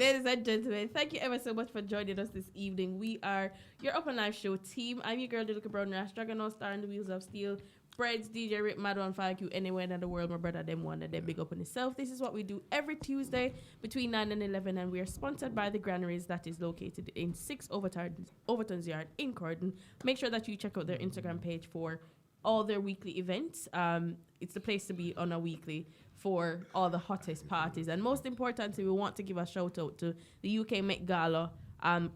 Ladies and gentlemen, thank you ever so much for joining us this evening. We are your Up and Live show team. I'm your girl, Little Brown Rash, Dragon All Star and the Wheels of Steel. Breads, DJ Rick, Mad on Fire Q, anywhere in the world, my brother, them one, and they big up on himself. This is what we do every Tuesday between 9 and 11, and we are sponsored by the Granaries that is located in 6 Overton's Yard in Croydon. Make sure that you check out their Instagram page for all their weekly events. It's the place to be on a weekly for all the hottest parties. And most importantly, we want to give a shout out to the UK Met Gala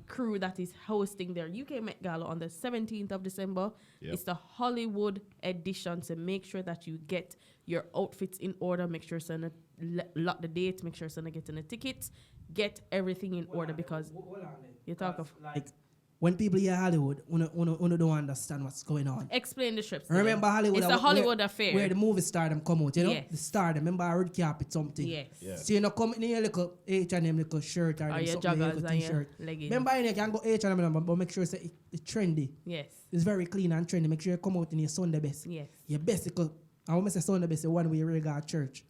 crew that is hosting their UK Met Gala on the 17th of December. Yep. It's the Hollywood edition, so make sure that you get your outfits in order. Make sure to lock the date. Make sure to getting the tickets. Get everything in order because you talk of like when people hear Hollywood, don't understand what's going on. Explain the trips. Remember Hollywood? It's a Hollywood affair. Where the movie stardom come out, you know? Yes. The stardom. Remember I red carpet something. Yes. So you know come in your little H&M little shirt or your something, joggers little and t-shirt. your leggings. Remember you can go H&M but make sure it's trendy. Yes. It's very clean and trendy. Make sure you come out in your Sunday best. Yes. Your best because I want to say Sunday best the one where you really got church.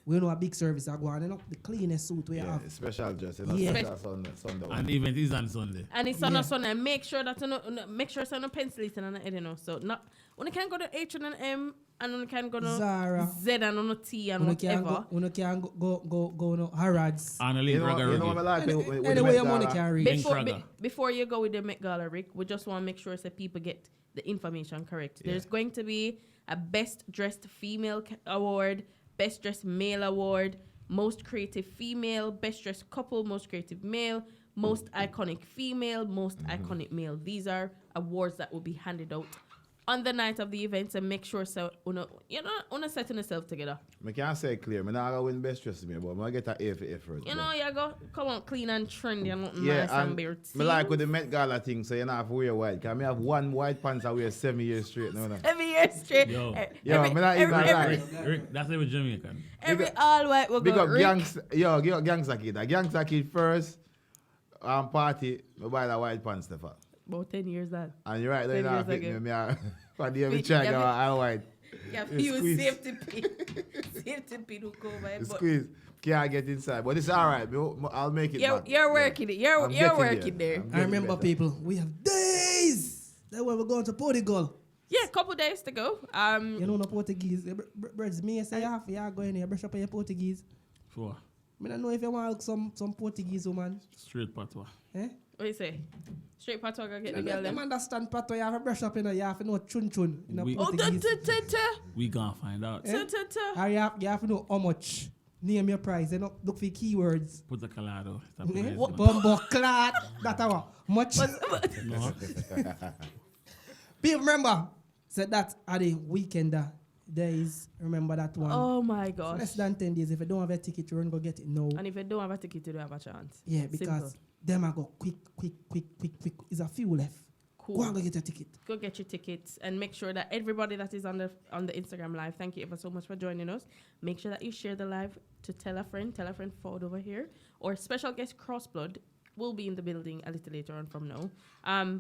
We know a big service I go on, you know, the cleanest suit we have. Special dress, you know, special Sunday. And the event is on Sunday. And it's on a Sunday. Make sure that make sure it's on a pencil it and you know. So not when you can go to H&M and when you can go to Zara, Z and on a T and whatever. When you can go no Harrods. And a link you know what I like with anyway your money can reach. Before you go with the Met Gala, Rick, we just want to make sure that people get the information correct. Yeah. There's going to be a Best Dressed Female Award, Best Dressed Male Award, Most Creative Female, Best Dressed Couple, Most Creative Male, Most Iconic Female, Most Iconic Male. These are awards that will be handed out on the night of the event, and make sure so una setting yourself together. I can't say clear. I'm not going to win Best Dressed me, but I'm going to get an A for effort. You know, you go come on clean and trendy and nothing nice and beautiful. I like with the Met Gala thing, so you don't have to wear white. Because I have one white pants I wear 7 years straight. No. 7 years straight. Yo, I'm not even like. Rick, that's every Jamaican. Every all white will go. Big up gangster kid. A gangster kid first party, I buy the white pants stuff. About 10 years that. And you're right, then I fit me. For the every check, I'm white. Yeah, you safety pin who go by. Squeeze. Can't get inside. But it's all right. I'll make it. You're working it. You're working there. I remember people, we have days. That's why we're going to Portugal. Yeah, a couple days to go. You know, no Portuguese. Brothers, me say you go in here, brush up on your Portuguese. Sure. I don't know if you want some Portuguese woman. Straight patois. What do you say? Straight patois go get the girl them. Understand patois, you have to brush up in you have to know chun in a Portuguese. We gonna find out. Or you have to know how much. Name your price. You know, look for keywords. Put the colado. Bumbo clat. That's how much. People remember, said that at the weekend days. Remember that one. Oh my gosh. Less than 10 days. If you don't have a ticket, you run go get it now. And if you don't have a ticket, you don't have a chance. Yeah, because them are go quick. There's a few left. Cool. Go and go get your ticket. Go get your tickets and make sure that everybody that is on the Instagram live, thank you ever so much for joining us. Make sure that you share the live to tell a friend forward over here. Or special guest Crossblood will be in the building a little later on from now.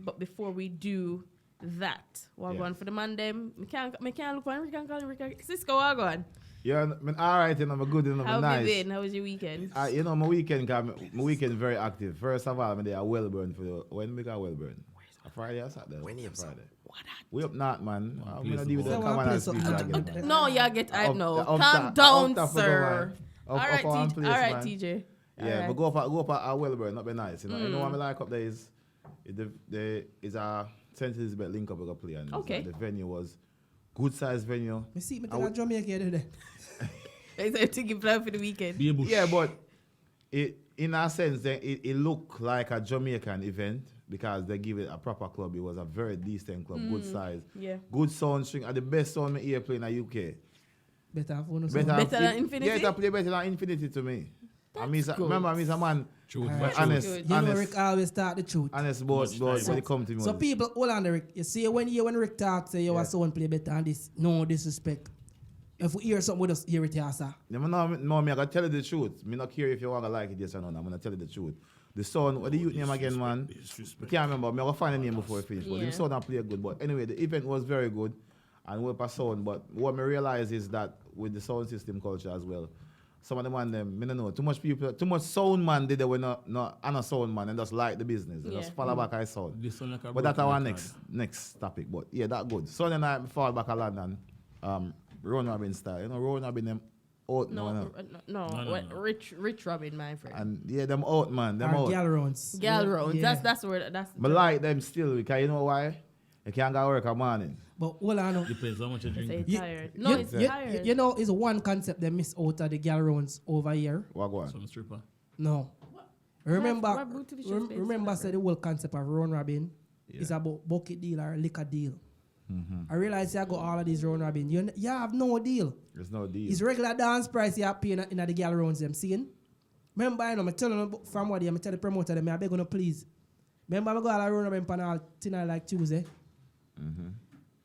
But before we do that, we're going for the man them. We can't look one. We can call him Cisco. We're going. Yeah, I'm all right, and I'm good, and I'm nice. How nice. have you been? How was your weekend? My weekend very active. First of all, I'm there at Wellburn when we got Wellburn. Friday or Saturday? When you Friday. What? We up north, man. I'm going to deal with the common speech. No, you get hype now. Calm down, sir. All right, TJ. Yeah, but go up at Wellburn, not be nice. You know what I like up there is a St. Elizabeth link up we got play. And the venue was good sized venue. Me see me tell Jamaica today. It's a ticket plan for the weekend. Yeah, but in a sense, it looked like a Jamaican event. Because they give it a proper club. It was a very decent club, good size. Yeah. Good sound string. And the best sound I play in the UK. Better than Infinity? Yeah, it play better than Infinity to me. Remember, I'm a man. Truth. Honest. You know Rick always start the truth. Honest about when it comes to me. So people, hold on Rick. You see when Rick talks, say your sound play better than this. No disrespect. If we hear something, we just hear it here, sir. No, I gotta tell you the truth. Me not care if you want to like it, yes or no. I'm gonna tell you the truth. The son, what the youth name again, man? I can't remember. I'm going to find the name before I finish. But him son and play good. But anyway, the event was very good and well per sound. But what I realize is that with the sound system culture as well, some of the man them, I don't know, too much sound man did they were not on a sound man and just like the business. They just fall back I sound. But that's our next topic. But yeah, that good. Sunday night we fall back to London, Rowan Robin style. You know, Rowan Robin them out no. Rich Robin, my friend. And yeah, them out man, them out. Gal rounds. Gal rounds. Yeah. That's where that's. But like them still because you know why? You can't go work a morning. But all I know. Depends how much you drink. It's tired. No, it's tired. You know, it's one concept they miss out of the gal rounds over here. What go on? Some stripper. No. Remember, said the whole concept of round robin is about bucket deal or liquor deal. Mm-hmm. I realize you got all of these round robin. You have no deal. There's no deal. It's regular dance price you have paying in the gal rounds them seeing. Remember, I'm telling you from what I'm telling the promoter them, I beg you please. Remember, I go all round robin panel tonight like Tuesday. Mm-hmm.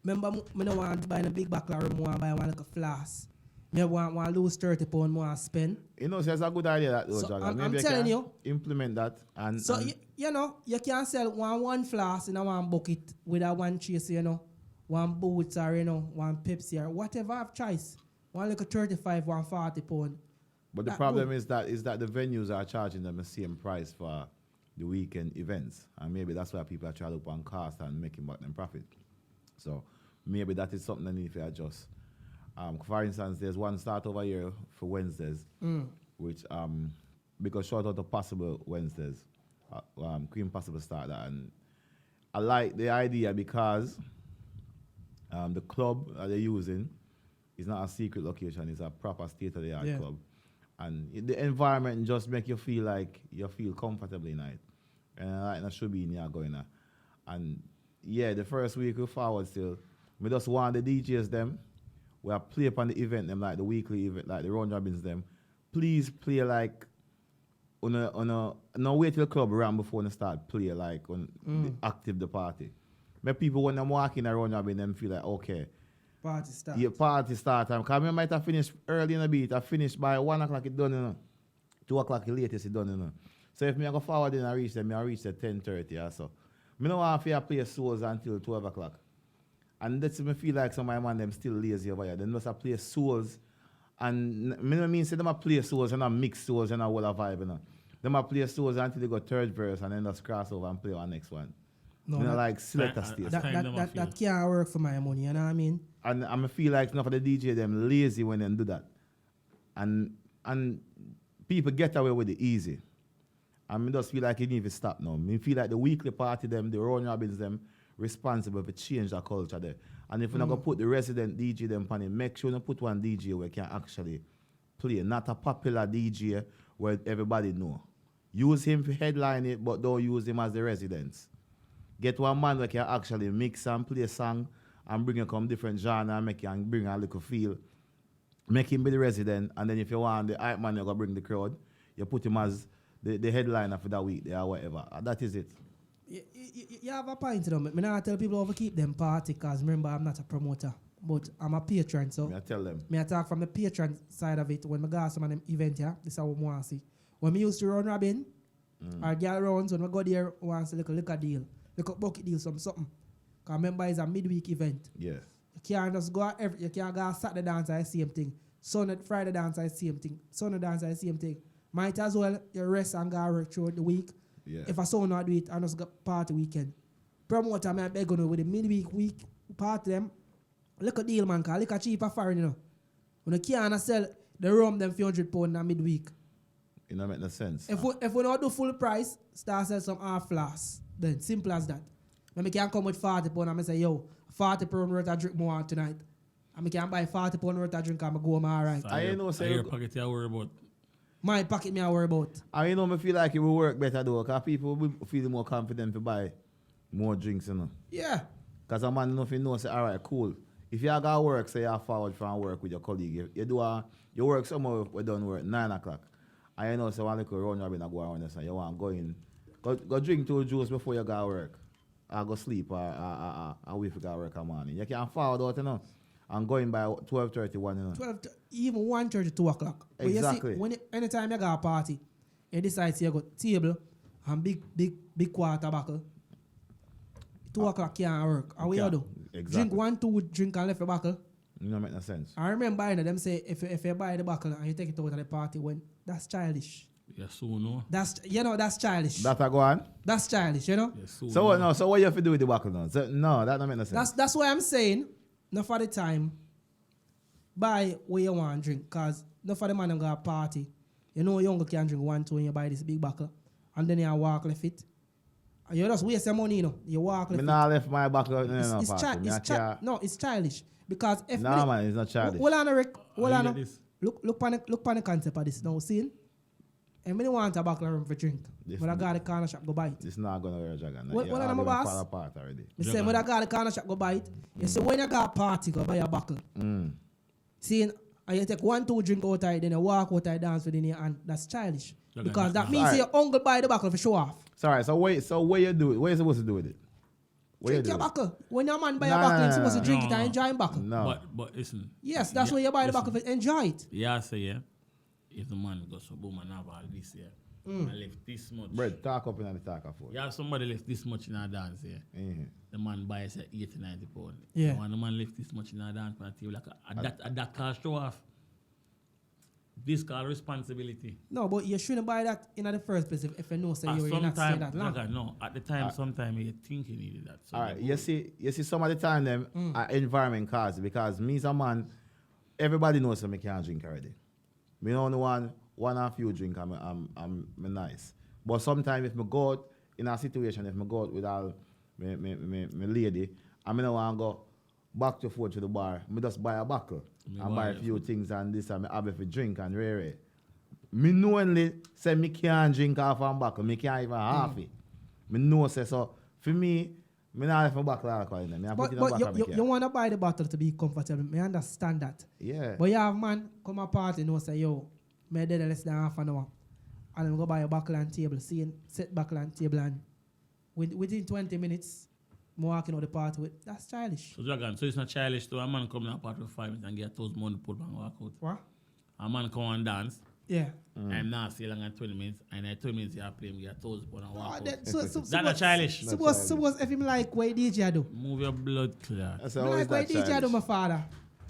Remember, I don't want to buy a big bottle of rum, I want to buy one like a flask. I want to lose 30 pounds more spend. You know, so it's a good idea that So maybe I'm telling you. Implement that. And So, you know, you can sell one flask in a one bucket with a one chase, you know, one boots or, you know, one Pepsi or whatever of choice. One like a 35, 140 pound. But the problem is that the venues are charging them the same price for the weekend events. And maybe that's why people are trying to look on cost and making back them profit. So maybe that is something that need to adjust. For instance, there's one start over here for Wednesdays, which because shout out to Possible Wednesdays, Cream Possible start that, and I like the idea because the club they're using is not a secret location; it's a proper state-of-the-art club, and the environment just make you feel like you feel comfortably in it, and like that should be in here going on, and. Yeah, the first week we forward still. We just want the DJs them. We are play upon the event them like the weekly event, like the round robins them. Please play like no wait till the club ram before they start play like on active the party. Make people when them walk in a round robin them feel like okay. Party start. Yeah, party start time. Cause I might have finished early in the beat. I finished by 1 o'clock it done, you know. 2 o'clock the latest it done, you know. So if me I go forward and I reach them, I reach at 10:30 or so. I don't want to play souls until 12 o'clock. And that's me feel like some of my man them still lazy over here. They must play souls. And I don't mean say them play souls and mix souls and a whole vibe, you know. Them play souls until they go third verse and then just cross over and play on next one. No, you know, like selector stage. That can't work for my money, you know what I mean? And I feel like enough of the DJ them lazy when they do that. And people get away with it easy. I just feel like it needs to stop now. I feel like the weekly party them, the round robins them, responsible for change the culture there. And if we're not going to put the resident DJ them on it, make sure you put one DJ where can actually play. Not a popular DJ where everybody know. Use him for headline it, but don't use him as the residents. Get one man that can actually mix and play a song and bring come different genre and make and bring a little feel. Make him be the resident, and then if you want the hype man, you're going to bring the crowd. You put him as the headliner for that week or whatever. That is it. You have a point though. I not tell people to keep them party because remember I'm not a promoter, but I'm a patron. So I tell them. I talk from the patron side of it. When I go to some of them event here, this is what I want to see. When we used to run robin, our girl rounds, when we go there, we want to see like a deal, like a bucket deal, something. Because remember it's a midweek event. Yeah. You can't just go you can't go Saturday dance the same thing. Friday dance the same thing. Sunday dance the same thing. Might as well you rest and go work through the week. Yeah. If I saw not do it, I just got party weekend. Promoter, I beg on with the midweek week party them. Look at deal, man, because look at cheaper foreign, you know. When you can't sell the rum them £400 in midweek. It don't make no sense. If we don't do full price, start sell some half flasks. Then simple as that. When I can come with £40 and I say, yo, £40 worth of drink more tonight. And I can buy £40 worth of drink and I go home alright. I know say your pocket you worry about. My pocket me I worry about. I know me feel like it will work better though, because people will feel more confident to buy more drinks, you know. Yeah. Because a man nothing knows say, alright, cool. If you got work, say you're forward from work with your colleague, you work somewhere we done work 9 o'clock. And you know say one little round robin and go around and say you want to go in. Go drink 2 juice before you go work. Or go sleep or wait for go work in the morning. You can't forward out, you know. And going by 12:31, you know. 12, even 1:30, 2 o'clock. Exactly. But you see, anytime you go a party, you decide to go table and big quarter buckle. 2 o'clock can't work. How you do? Exactly. Drink 1, 2 drink and left the buckle. You know, make no sense. I remember, you know, them say if you buy the buckle and you take it out of the party, when that's childish. Yeah, so no. That's childish. That a go on? That's childish, you know. Yeah, So what? No. So what you have to do with the buckle now? So, no, that don't make no sense. That's why I'm saying, not for the time, buy what you want to drink, cause not for the man who got a party. You know, younger can drink 1, 2 when you buy this big buckle, and then you walk left it. And you just waste your money, you know. You walk left Me it. not left my buckle. No, it's childish because if no man, it's not childish. Hold on, Rick. Hold on. this. Look on the concept of this now. See, and me don't want a buckle of rum for drink. This But I got the corner shop go buy it. This not gonna wear a dragon. What am I, boss? Fall apart already. Me say, when I got the corner shop go buy it. You say, when you got a party, go buy a buckle. See, and you take 1, 2 drink out of it, then you walk out and dance within your hand. That's childish. Because that means your uncle buy the buckle for show off. Sorry. So what you do? What you supposed to do with it? What Drink you your do? buckle. When your man buy a buckle, you're supposed to drink it and enjoy the buckle. No. But listen. Yes, that's when you buy the buckle for enjoy it. Yeah, I say yeah. If the man goes for boom and have all this here, and left this much. Bread, talk up in the talk for. Yeah, somebody left this much in our dance here. Mm-hmm. The man buys at 80, 90 pounds. Yeah. When the man left this much in our dance on the table, like that car show off. This called responsibility. No, but you shouldn't buy that in the first place if you know so you're not staying that long. No, at the time, sometimes you think you needed that. So All right, you see, some of the time them environment cause because me as a man, everybody knows that I can't drink already. Me only one or few drink, I'm nice. But sometimes if I go out in a situation, if I go out with all my lady, I don't want to go back to forth to the bar, I just buy a buckle and buy a few things and this and I have a drink and rare. Me knowingly say me can't drink half a buckle, me can't even half it. Me know say so. For me not have a buckle alcohol in them. But you want to buy the bottle to be comfortable. Me understand that. Yeah. But you have man come a party and say, yo, me dead less than half an hour. And I'm go buy a buckle and table, set buckle and table and within 20 minutes, I'm walking out the party with. That's childish. So Dragon, so it's not childish to a man come in a party for 5 minutes and get 1,000 money put and walk out. What? A man come and dance. Yeah. I'm not stay long than 20 minutes, and at 20 minutes you are playing, get 1,000 pounds and walk out. That's not childish. Suppose if him like what DJ do. Move your blood clear. That's Me always like what that DJ childish. do, my father.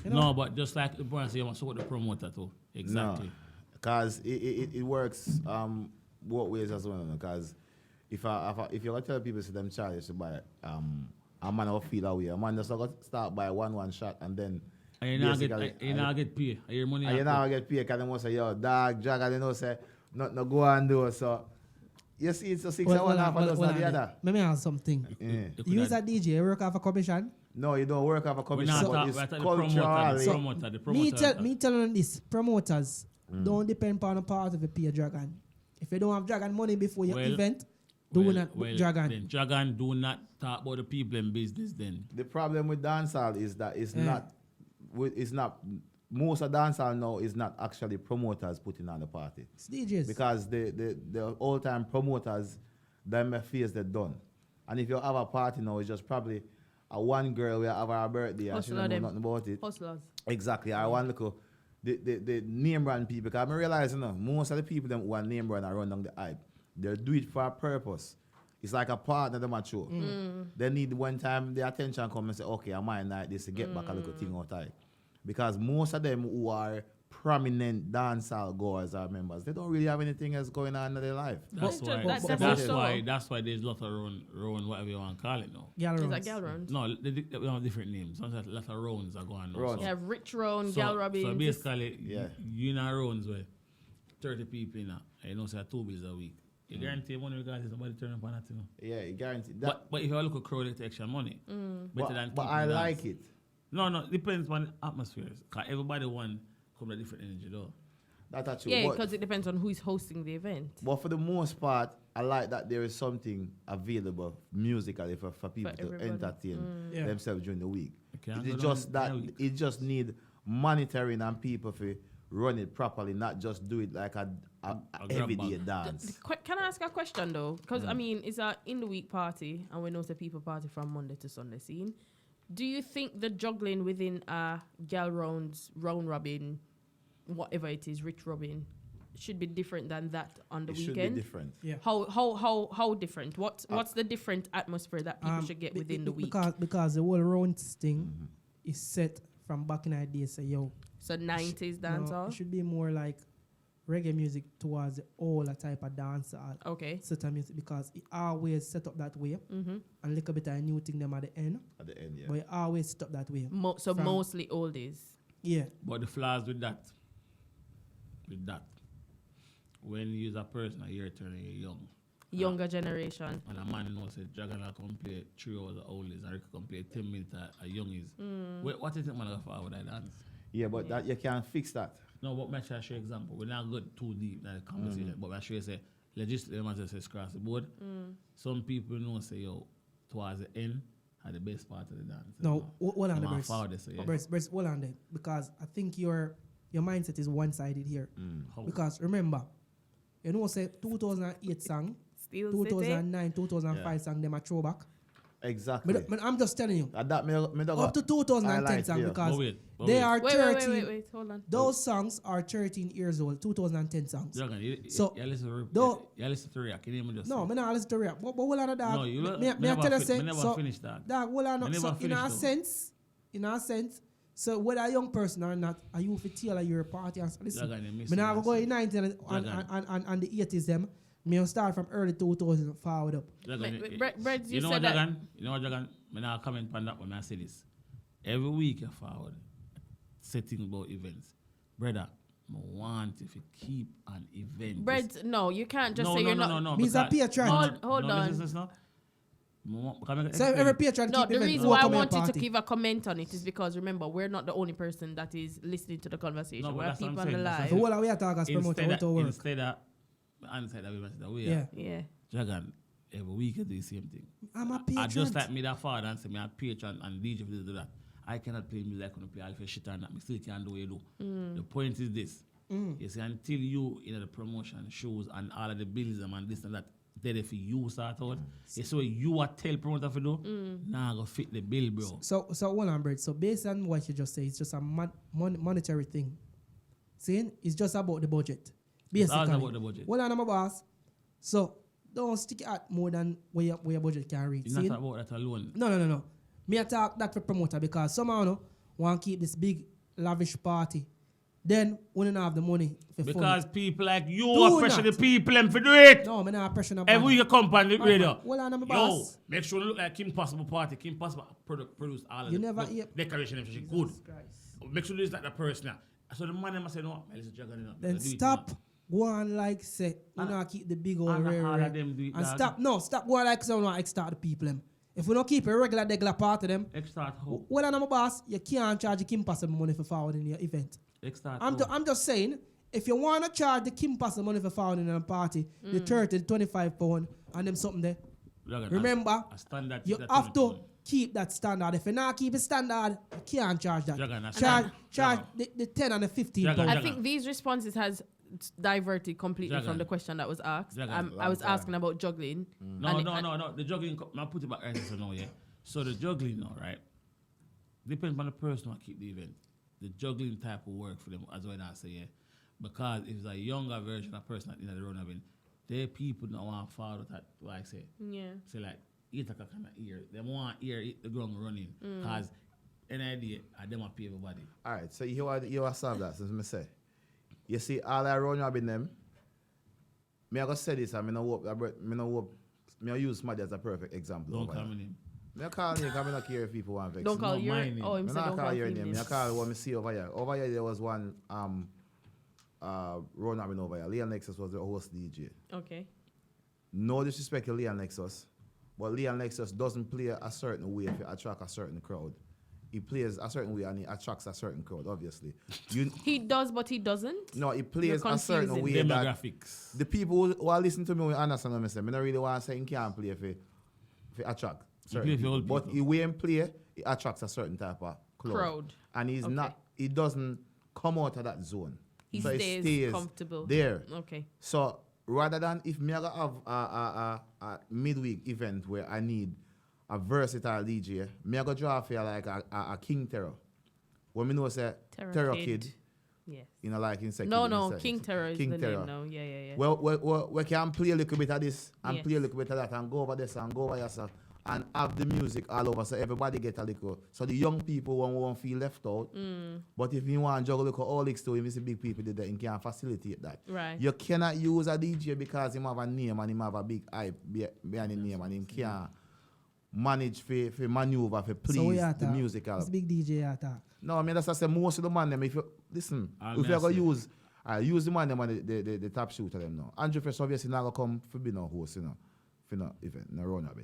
You know? No, but just like the brand say, you must support the promoter too. Exactly. No, because it works both ways as well. Because if you're gonna tell people to them childish to buy a man will feel away. A man just gonna start by one shot and then And you not get paid. Your money. and you now get paid because they must say yo dog drag and they know say no go and do so. You see it's a 6 and 1 half and not the other. Let me ask something. Yeah. You as a DJ, you work off a commission? No, you don't work off a We're commission. not But talking it's about the culturally. promoter. Me telling this, promoters don't depend upon a part of the pay dragon. If you don't have dragon money before your event, do not book dragon. Then dragon do not talk about the people in business then. The problem with dancehall is that it's not most of dancehall now is not actually promoters putting on the party. It's DJs. Because the old time promoters, them face they done. And if you have a party now, it's just probably a one girl will have her birthday and she don't know nothing about it. Hustlers. Exactly. I want to the name brand people, because I realize most of the people them who are name brand and run down the hype, they'll do it for a purpose. It's like a partner them a show. They need one time the attention come and say, okay, I might like this to get back a little thing out of it. Because most of them who are prominent dancehall goers or members, they don't really have anything else going on in their life. That's why there's a lot of round whatever you want to call it now. Gal Is rounds. that gal round? No, they have different names. Sometimes a lot of rounds are going on. Rounds. Yeah, rich round, gal robbing. So basically, Yeah. you know rounds where 30 people in and you know say 2 bills a week. You guarantee money regardless somebody turn up on that, you know. Yeah, you guarantee that. But if you look at crowd, it's extra money. Better than But people I dance. like it. No, depends on the atmospheres. Because everybody want come with a different energy though. That's actually Yeah, because it depends on who's hosting the event. But for the most part, I like that there is something available musically for people to everybody. entertain Yeah. themselves during the week. can't It's go just down that every week. it just need monitoring and people to run it properly, not just do it like a grab everyday bag. dance. Can I ask a question though? Because I mean, it's a in the week party, and we know the people party from Monday to Sunday scene. Do you think the juggling within a gal round robin, whatever it is, rich robin, should be different than that on the It should weekend? be different. Yeah. How different? What's the different atmosphere that people should get within the week? Because the whole rounds thing is set from back in the day say, yo. So 90s dancehall? It should be more like reggae music towards the older type of dancehall. Okay. Set of music because it always set up that way. Mm-hmm. And a little bit of a new thing them at the end. At the end, yeah. But it always set up that way. So mostly oldies. Yeah. But the flaws with that, when you use a person a year turning young, Younger generation. and a man knows that Dragon will come play 3 hours of oldies and Rick come play 10 minutes of youngies. What do you think man go forward with that dance? Yeah, but that you can't fix that. No, but make sure I show you example. We're not going too deep in the conversation, but I show you say, legislative matters says cross the board. Some people know say, yo, towards the end are the best part of the dance. No, hold on They the forward this, yeah. Bruce, hold on there. Because I think your mindset is one-sided here. How? Because remember, you know say 2008 song, Still 2009, 2005 song, them a throwback. Exactly. I'm just telling you. That me Up to 2010 song because they are 13. Wait, hold on. Those songs are 13 years old, 2010 songs. Dragon, you listen to React. Can you just No, say? I not listen to rap. But hold on, dog. No, you Me tell you, say, never so, finished that. dog, hold on. Me So never in a finished sense, so whether a young person or not, are you fit tailor your party and listen? Dragon, you miss Me now it, go in 19 Dragon. and the 80s them. Me will start from early 2000 forward up. Dragon, Breds, you know said what, that. Dragon? You know what, Dragon? Me now comment on that when I say this. Every week you forward setting about events. Brother, I want if you keep an event. Breds, no, you can't just say you're not. No. Me's a patron. Hold on. Listen. So every patron No, keep the event, reason who why I come in wanted to party. give a comment on it is because remember, we're not the only person that is listening to the conversation. No, but we have that's what people I'm on the saying, that's live. So what are we at talk as promoter? How to work? Instead of we Yeah. Yeah. Dragon, every week you do the same thing. I'm a patron. I just like me that father and say me a patron and DJ for this do that. I cannot play music, I couldn't play alpha shit and that. Me still can't do what you do. The point is this. You see, until you the promotion shows and all of the bills and this and that, there if you start out. So you are tell promoter for do, now go fit the bill, bro. So hold on, Brett. So based on what you just say, it's just a monetary thing. Saying it's just about the budget. Basically. It's all about the budget. Hold on, my boss. So don't stick it at more than where your budget can reach. It's not about that alone. No. Me a talk that for promoter because somehow no want to keep this big lavish party. Then we don't have the money for Because people like you Do are pressure not. the people them for do it. No, me not pressure nobody. Every week you come on the radio. Hold on, my Yo, boss. make sure you look like Kim Possible party. Kim Possible produce all of You the never the hear- decoration and shit good. Make sure you look like the person now. So the man must say no, listen, Dragon, no. Then Do it stop now. going like say we not keep the big old And rare all rare. of them do it, And dog. stop going like say we want to extort the people them. If we don't keep a regular part of them, Extort how? well on my boss, you can't charge the Kim Possible money for forwarding your event. Extort I'm just saying, if you want to charge the Kim Possible money for forwarding a party, the 30, 25 pound and them something there. Dragon, Remember, a standard you that have to 20 keep that standard. If you not keep it standard, you can't charge that. Dragon, a charge standard. the 10 and the 15 Dragon, pound. I think these responses has diverted completely Dragon. from the question that was asked. Dragon. I was asking about juggling. No. The juggling, I put it back right so now, yeah. So the juggling now, right? Depends on the person who keep the event. The juggling type of work for them, as well as I say, yeah. Because if it's a younger version of person in the run event, there people don't want to follow that, like I say. Yeah. Say like 8 o'clock in the ear. They want ear hit the ground running. Because any idea, they want to pay everybody. All right, so you are solve that, since me say. You see, all I run up in them, me I go say this, and me no use somebody as a perfect example. Don't over call here. me name. Me a call name, because I don't care if people want vex. Don't call not your. my name. Oh, him Me said not don't call call your him name. Me a call what me see over here. Over here there was one run up in over here. Leon Nexus was the host DJ. Okay. No disrespect to Leon Nexus, but Leon Nexus doesn't play a certain way to attract a certain crowd. He plays a certain way and he attracts a certain crowd, obviously. He does, but he doesn't. No, he plays You're a certain confusing. way that Demographics. the people who are listening to me will understand what I say. I don't really want to say he can't play for attract certain play for people. old But people. the way he play, he attracts a certain type of Crowd. And he's Okay. not, he doesn't come out of that zone. He So stays comfortable. there. Okay. So rather than if me I have a midweek event where I need a versatile DJ, me I go draw for like a King Terror. When me know say Terror Kid, Yes. you know, like in second. No, King Terror is the name now. Yeah. Well, we can play a little bit of this and Yes. play a little bit of that and go over this and go over here. So and have the music all over so everybody get a little. So the young people won't feel left out. But if you want to juggle all licks to him, you see big people did that and can facilitate that. Right. You cannot use a DJ because him have a name and him have a big hype behind the name and him can't manage for maneuver for please the musical. It's big DJ attack. No, I mean that's what I say most of the man them if you listen, if you're gonna use the man them and the top shooter them now. Andrew Fresh obviously not gonna come for be no host, for no event, no run up.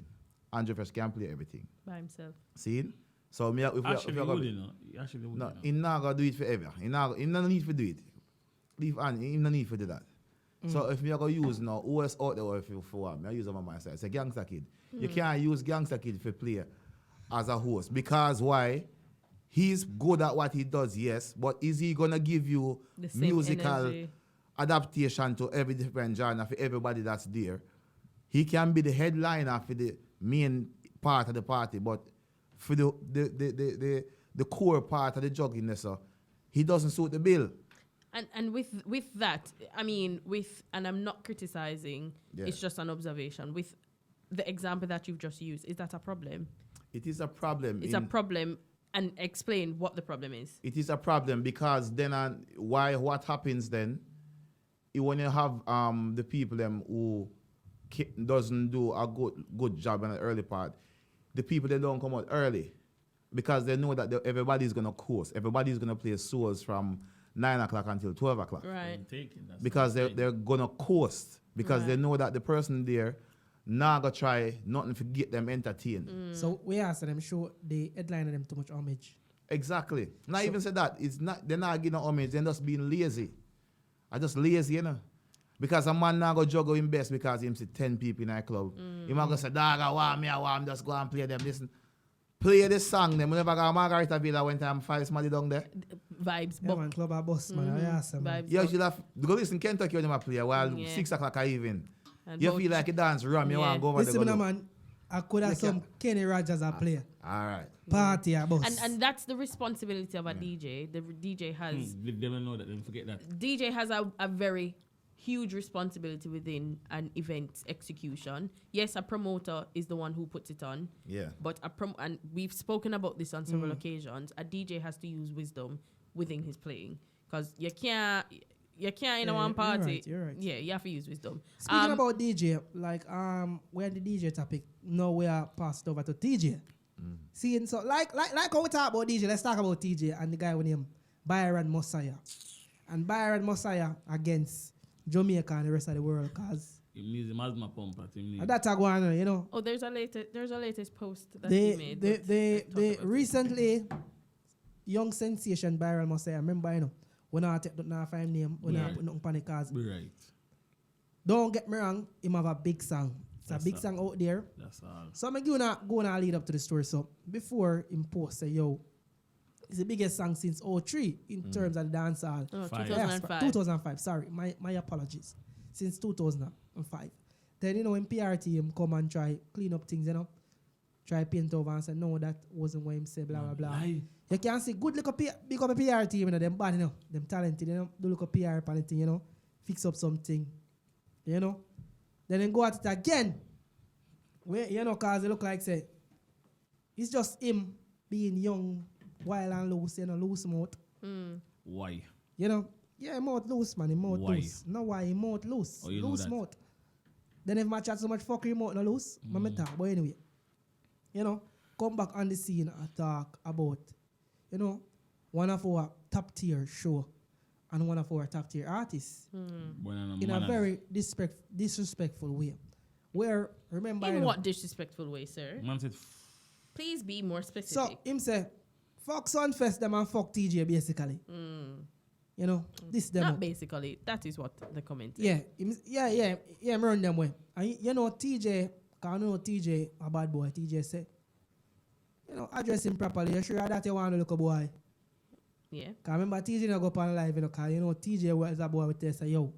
Andrew Fresh can play everything by himself. See? So me if actually you would, no, he not gonna do it forever. He no need to do it. Leave on, he no need to do that. So if me gonna use now, who else out there for what? Me I use on my side. It's a gangster kid. You can't use gangster kid for play as a host because why? He's good at what he does, yes, but is he gonna give you the same musical energy. adaptation to every different genre for everybody that's there? He can be the headliner for the main part of the party, but for the core part of the jugginess, he doesn't suit the bill. And with that, I mean, and I'm not criticizing, it's just an observation. With the example that you've just used, is that a problem? It is a problem. It's a problem, and explain what the problem is. It is a problem because then what happens then, when you have the people them who doesn't do a good job in the early part, the people they don't come out early because they know that everybody's gonna course, everybody's gonna play souls from 9 o'clock until 12 o'clock. Right. Because they're gonna coast because they know that the person there not gonna try nothing to get them entertained. So we ask them show the headline of them too much homage. Exactly. Not even say that. It's not they're not getting homage, they're just being lazy. I just lazy, Because a man not go juggle him best because him see 10 people in a club. He might go say, dog, I want just go and play them. Listen. Play this song them. Whenever I got Margarita Villa one time, 5 somebody down there. Vibes. Yeah, man, club a bus, man. Vibes. You should have go listen Kentucky when you play while 6 o'clock even. And you feel like you dance rum, you want to go over listen, there. Man, I could have some Kenny Rogers a player. All right. Party a bus. And that's the responsibility of a DJ. The DJ has... They don't know that, they forget that. DJ has a very huge responsibility within an event execution. Yes, a promoter is the one who puts it on. Yeah. But and we've spoken about this on several occasions. A DJ has to use wisdom within his playing. Because you can't in one party. You're right. Yeah, you have to use wisdom. Speaking about DJ, like we're on the DJ topic. Now we are passed over to TJ. Seeing so like how we talk about DJ, let's talk about TJ and the guy with him, Byron Messia. And Byron Messia against Jamaica and the rest of the world, cause that's a go on, Oh, there's a latest post that he made. They recently young sensation Byron Messia. Remember, when I take not find name, when I put nothing on the cause. Right. Don't get me wrong, him have a big song. It's a big song out there. That's all. So I'm gonna lead up to the story. So before him post say, yo, it's the biggest song since 2003 in terms of the dancehall. 2005. 2005, sorry. My apologies. Since 2005. Then, when PR team come and try clean up things, try paint over and say, no, that wasn't what him say, blah, blah, blah. You can see good look up big up a PR team, them bad, them talented, do look up PR pan thing, fix up something, Then they go at it again. Where, cause it look like, say, it's just him being young, wild and loose, loose mouth. Why? Yeah, mouth loose, man, mouth loose. No, why mouth loose? Oh, loose mouth. Then if my chat so much fuckery mouth no loose, me talk. But anyway, come back on the scene and talk about, one of our top tier show and one of our top tier artists in a very disrespectful way. Where, remember... In what disrespectful way, sir? Man said, please be more specific. So, him say, fuck Sunfest them and fuck TJ, basically. This them. Not basically. That is what the comment is. Yeah, I'm run them way. And TJ, because TJ a bad boy. TJ say, address him properly. You sure that you want to look a boy? Yeah. Because remember, TJ not go up on live, because TJ was a boy with us, say, yo,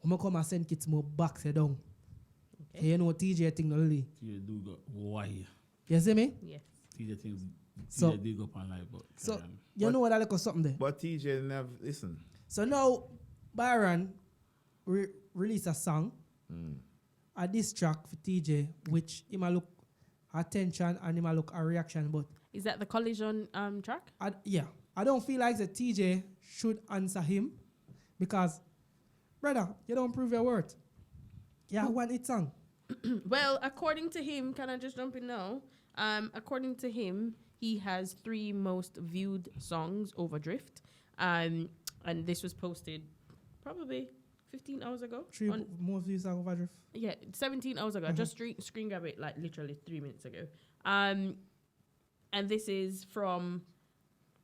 I'm come and send kids more back, say down. Okay. TJ thing no really. TJ do go, why? You see me? Yes. TJ things, so, TJ do go up on live, but... So, know what I look or something there? But TJ never, listen. So now, Byron released a song, a diss track for TJ, which he might look attention and him a look a reaction. But Is that the collision track? I don't feel like the TJ should answer him because, brother, you don't prove your worth. Yeah, one hit song. Well, according to him, can I just jump in now? According to him, he has 3 most viewed songs over Drift. And this was posted probably 15 hours ago. 3 more views over Drift. Yeah, 17 hours ago. I just screen grab it like literally 3 minutes ago. And this is from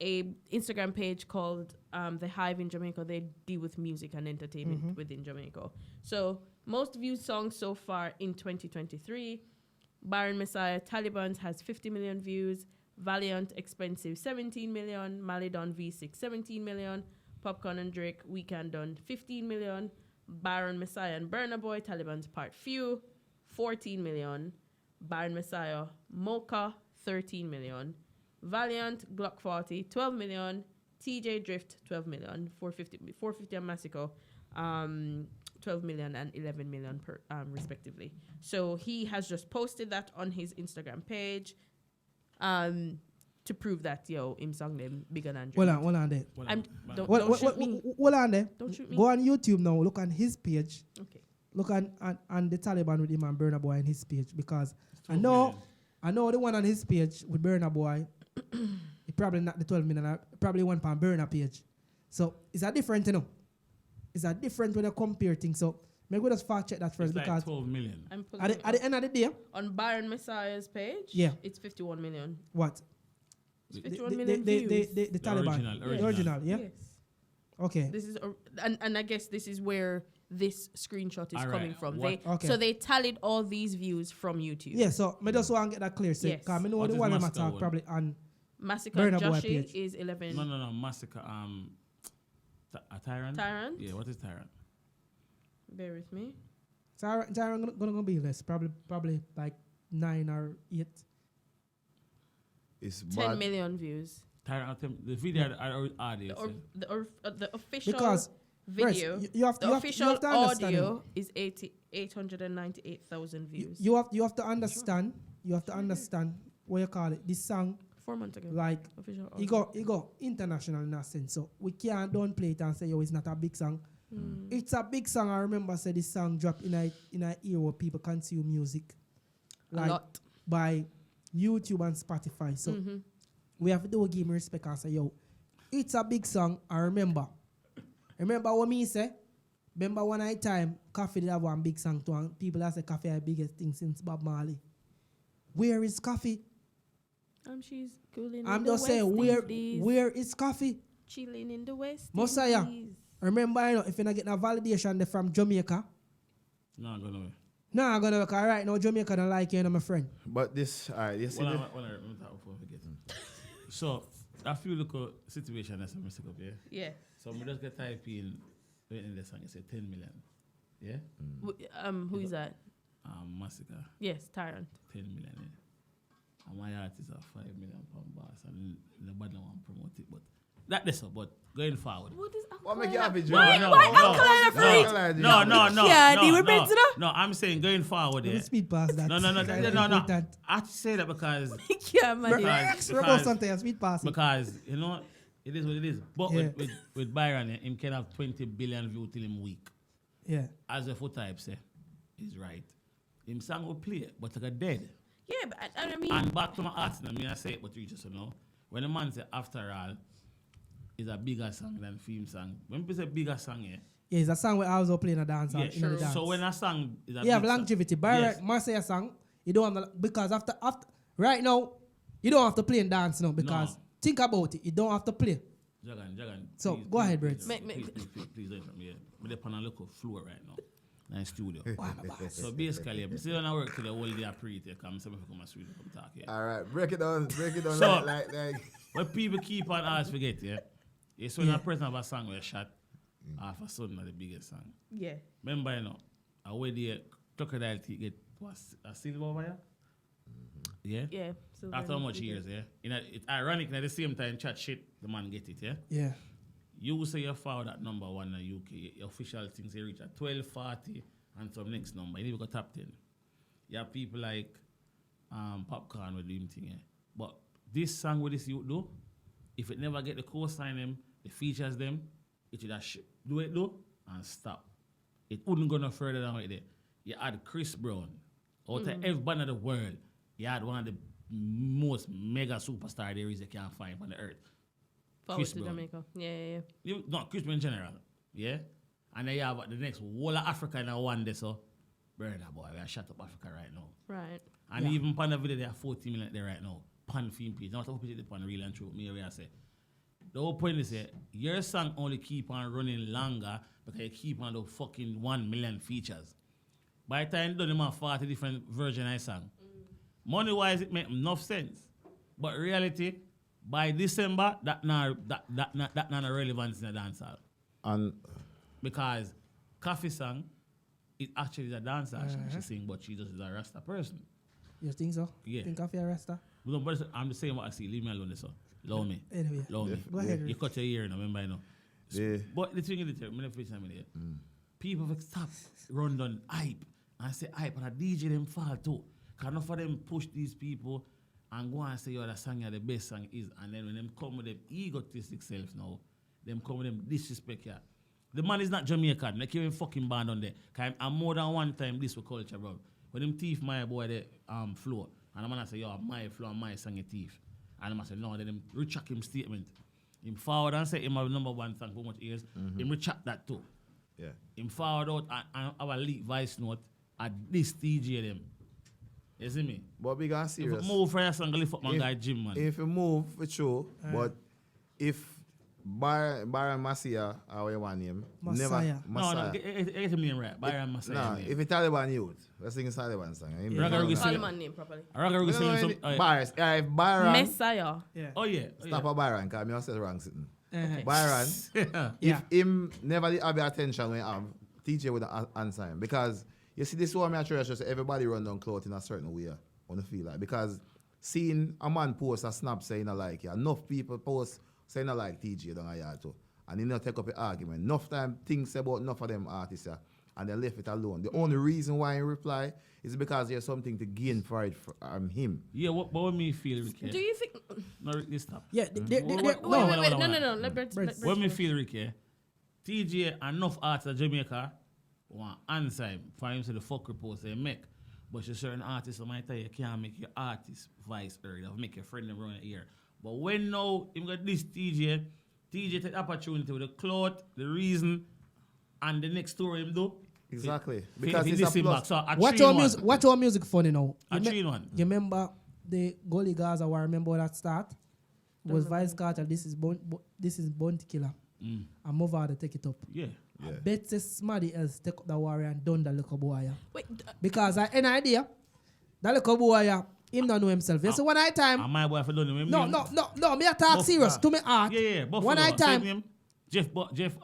a Instagram page called The Hive in Jamaica. They deal with music and entertainment within Jamaica. So most viewed songs so far in 2023. Byron Messia, Taliban's has 50 million views. Valiant, Expensive, 17 million. Malidon V6, 17 million. Popcorn and Drake, Weekend Done, 15 million. Byron Messia and Burna Boy, Taliban's Part Few, 14 million. Byron Messia, Mocha, 13 million. Valiant, Glock 40, 12 million. Teejay Drift, 12 million. 450 and Massacre, 12 million and 11 million per respectively. So he has just posted that on his Instagram page to prove that him song them bigger than Drake. Hold on there. Don't shoot me. Hold on there. Don't shoot me. Go on YouTube now. Look on his page. Okay. Look on the Taliban with him and Burna Boy on his page because I know the one on his page with Burna Boy. It probably not the 12 million. Probably one on Burna page. So it's a different, It's a different when you compare things. So maybe we just fact check that first it's because like 12 million. at the end of the day, on Byron Messiah's page, it's 51 million. what? It's 51 million views. The Taliban. Original, yeah? Yes. Okay. This is and I guess this is where this screenshot is coming from. Okay. So they tallied all these views from YouTube. Yeah, so I just want to get that clear. So, Yes. because I know What the is one I'm Massacre talk one? probably on Massacre Burna Boy Joshi page. is 11. No, Massacre. A Tyrant? Tyrant? Yeah, what is Tyrant? Bear with me. Tyron gonna be less, probably like 9 or 8. It's 10 bad. million views. Tyrant, the video are audio. The official Because video, Rest, you have the to official understand audio is 898,000 views. You have to understand. You have to understand what you call it. This song, 4 months ago. like Official it audio. go international in that sense. So we can't don't play it and say it's not a big song. It's a big song. I remember say this song dropped in a era where people consume music A lot. by YouTube and Spotify. So we have to give me respect and say, it's a big song. I remember what me say? Remember one night time, Coffee did have one big song too, and people that say Coffee is the biggest thing since Bob Marley. Where is Coffee? She's cooling. I'm in just the saying, West Indies, where is Coffee? chilling in the West. Messiah. Indies. Remember, if you're not getting a validation from Jamaica, No, I'm going away. no, I'm gonna work. All right, now Jamaica don't like you, my friend. But this, you see Well, the- I remember that before I forget. So, a few local situation that's a mistake up here. Yeah. So, we just get type in the song, you say 10 million. Yeah? Who is that? Massacre, Yes, Tyrant. 10 million. Yeah. And my artists are 5 million pound boss, and the bad one promote it. But that this up, but going forward. What is What make you happy, Joe? Why Uncle Anna free? No. Yeah, do you repent to that? No, I'm saying going forward, Let me yeah. speed past that. No. Important. I have to say that because Yeah, man. Remember something, speed past it. because you know it is what it is. But Yeah. with Byron, him can have 20 billion views till him week. Yeah. As a foot type say, he's right. Him song will play, but like a dead. Yeah, but I mean, And back to my artist, I mean I say it, but you just know. When a man say after all, is a bigger song than film song. When people say bigger song, yeah. Yeah, it's a song where I was playing a dance. Yeah, in the sure. dance. So when a song is a you big have song- longevity. Byron Yes. Messia song, you don't have because after right now, you don't have to play and dance now because No. think about it, you don't have to play. Jagan. So, please, go ahead, please, Brett. Please learn from me. I'm on a local floor right now. In studio. Why my boss? So basically, I'm still on work till the whole day I pre to come. Some come studio come talk here. All right, break it down So- like. When people keep on always forget, yeah. It's when a person have a song where shot half a sudden the biggest song. yeah. Remember, you know, where the crocodile teeth get a silver over here? Yeah? Yeah. So After how much years, yeah? It's ironic and at the same time, chat shit, the man get it, yeah? Yeah. You say you found at number 1 in the UK, your official things they reach at 1240 and some next number. You never got top 10. You have people like Popcorn with him thing. But this song with this youth do, if it never get the co-sign them, the features them, it would just do it though and stop. It wouldn't go no further than right there. You had Chris Brown. Out of every band in the world, you had one of the most mega superstar there is you can find on the earth. Forward to Jamaica. Yeah. No, Chris Brown in general. Yeah? And then you have the next whole of Africa in one day, so brother boy, we are shut up Africa right now. Right. And even pan the video, they are 40 minutes there right now. Pan film page. Not hope it pan real and true. Me I say. The whole point is that your song only keep on running longer because you keep on the fucking 1 million features. By the time you done them 40 different versions of song. Money wise it make enough sense. But reality, by December, that not a relevance in the dancehall. And because Coffee song, it actually is a dancer she sing, but she just is a Rasta person. You think so? Yeah. Think Coffee a Rasta? But I'm the same what I see. Leave me alone, so. Love me. Anyway. Love me. Go ahead. You cut your ear now, remember, you know. Yeah. But the thing is, people have stop run down hype and say hype and a DJ them fall too. Because enough of them push these people and go and say, yo, that song is the best song is. And then when them come with them egotistic self now, them come with them disrespect here. The man is not Jamaican. They keep him fucking band on there. Because I'm more than one time this with culture, bro. When them thief my boy the floor. And the man say, yo, my floor and my song is thief. And I said, no, then him retract him statement. Him forward and say him have number one song for much years. Him retract that too. Yeah. Him forward out and our leak voice note at this Teejay them. You see me? But we got serious. If you move for your song, lift up my guy Jim, man. If you move, for sure. But if Byron Messia, or your name, Messiah. No, get him name right. Byron Messia. No, if it's Taliban youth, let's sing a Taliban song. Call my name properly. If Byron... Messiah. Yeah. Oh, yeah. Stop a Byron, because I said wrong sitting. Okay. Byron, Yeah. if him never have the attention when have, Teejay would answer him. Because, you see, this is what I'm trying to say, everybody run down clothes in a certain way, on the feel like. Because seeing a man post a snap saying I like you, enough people post saying I like Teejay down a yard too. And he not take up an argument. Enough time things about enough of them artists and they left it alone. The only reason why he reply is because there's something to gain for it from him. Yeah, what would me feel, Ricky? Do you think... No, Rick, this stop. Yeah. Wait. No. Let Brett. What me feel, Ricky? Teejay, enough artists in Jamaica want answer him for him to the fuck report they make. But a certain artists might tell you can't make your artist voice heard or make your friend around the ear. But when now him got this Teejay take the opportunity with the cloth, the reason, and the next story him do. Exactly. Because it's this a him plus. back. So Watch our music funny now. A 3-1. You remember the Gully Gaza war? Remember that start? Was Vice Carter, this is Bounty Killer. And Movada take it up. Yeah. Yeah. I bet somebody else take up the warrior and done the little boy. Wait. Because I an idea, that little boy, him don't know himself. You see, one night time. And my boy, if I don't know him. No, me a talk serious to me art. Yeah. One night time. Jeff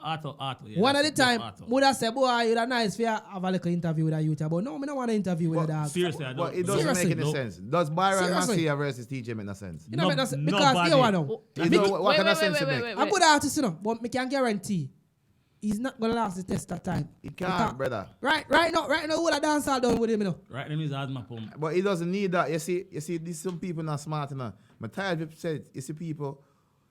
Arthur. Yeah, one at the time, would have said, boy, you're nice for you have a little interview with a youth. But no, I don't want to interview with a dog. Seriously, I don't. But it doesn't make any sense. Does Byron Messia versus Teejay make no sense? You know, because you know. What kind of sense it make? A good artist, you know, but me can guarantee he's not going to last the test of time. He can't, brother. Right now, all the dance all done with him, you know. Right now, he's asthma pump. But he doesn't need that. You see, these some people not smart enough. I'm tired of saying, you see people,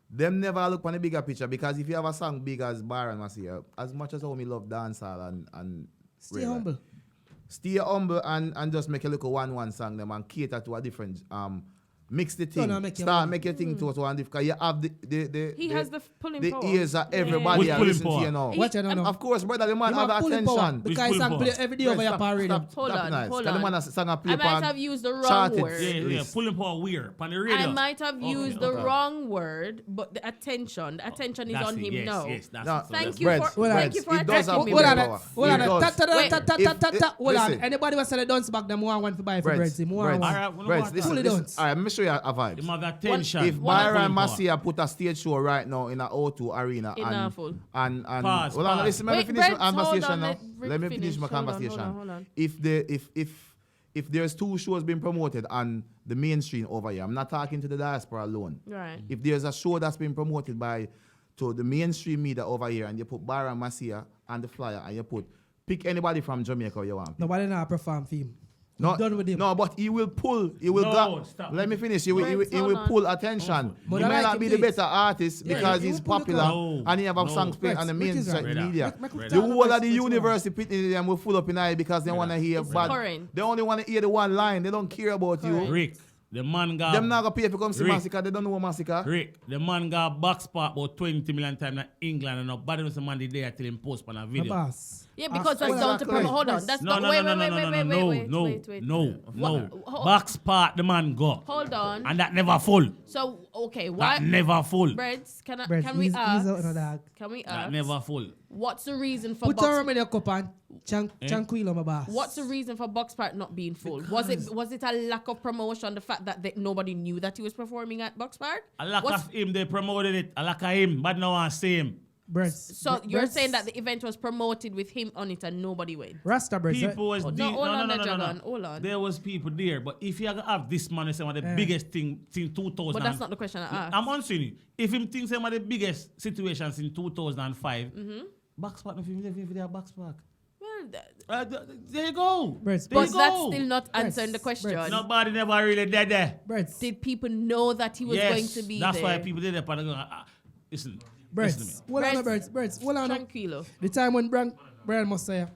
them never look on the bigger picture because if you have a song big as Byron Messia, as much as how me love dancehall and stay humble. Stay humble and just make a little one song them and cater to a different mix the thing. Start make your thing to one different. Because you have he has the pulling power. The ears of everybody are listening to you now. Of course, brother, the man have attention. Because he's play every day over your parade. Hold on. The man has sung a play I might have used the wrong word. Yeah, pulling power weird. I might have used the wrong word, but the attention is on him now. Yes, that's Thank you for attacking me. Hold on. Anybody was selling dance back them one for buy for breads. Alright, let me show you a vibe. If Byron Messia put a stage show right now in an O2 arena and hold on, listen, let me finish my conversation now. Let me finish my conversation. Hold on. If there's two shows being promoted on the mainstream over here, I'm not talking to the diaspora alone. Right. If there's a show that's been promoted to the mainstream media over here and you put Byron Messia on the flyer and you pick anybody from Jamaica you want. Nobody not perform for him. No, done with him. no, but he will pull. He will No, go. stop. Let me finish. He will pull attention. But He I may like not him, be the please. better artist Yeah, because he he's will pull the popular crowd. and he have No. songs playing on the Which is right. media. Make The whole of the university picnic them will full up in eye because they want to hear It's bad. current. They only want to hear the one line. They don't care about you. Correct. Rick, the man got... Them not gonna pay for come see Rick. Massacre. They don't know Massacre. Rick, the man got box part about 20 million times in England and nobody knows the man did there till him post on a My video. boss. Yeah, because that's down to exactly. promote. Hold on. That's No, not. no, Wait, no, wait, no, wait, no, wait, no, wait, no, wait, no, wait, wait. no, no. What- Box part the man go. Hold on. And that never full. So okay, why? That never full. Breads, can Breads, we he's ask? out, no dog. Can we That ask? never full. What's the reason for Put box? her in your cup and Chanquilo, my boss. What's the reason for Box Park not being full? Was it a lack of promotion? The fact that nobody knew that he was performing at Box Park? A lack What's- of him, they promoted it. A lack of him, but no one see him. Breads. So you're Breads. saying that the event was promoted with him on it and nobody went? Rasta breads. People was Oh, deep. no, hold on there, no. Dragon. Hold on. There was people there, but if you have this man, say one of the biggest thing since 2000. But that's not the question I asked. I'm answering you. If him thinks one of the biggest situations in 2005, box park, if you their box park. Well, There you go. Breads. There but you that's go. still not answering the Breads. question. Nobody never really did there. Breads. Did people know that he was Yes, going to be that's there? why people did that. But listen, Breads. listen to me. Hold on, Breads. breads. Breads. Hold on. Tranquilo. The time when Byron Messia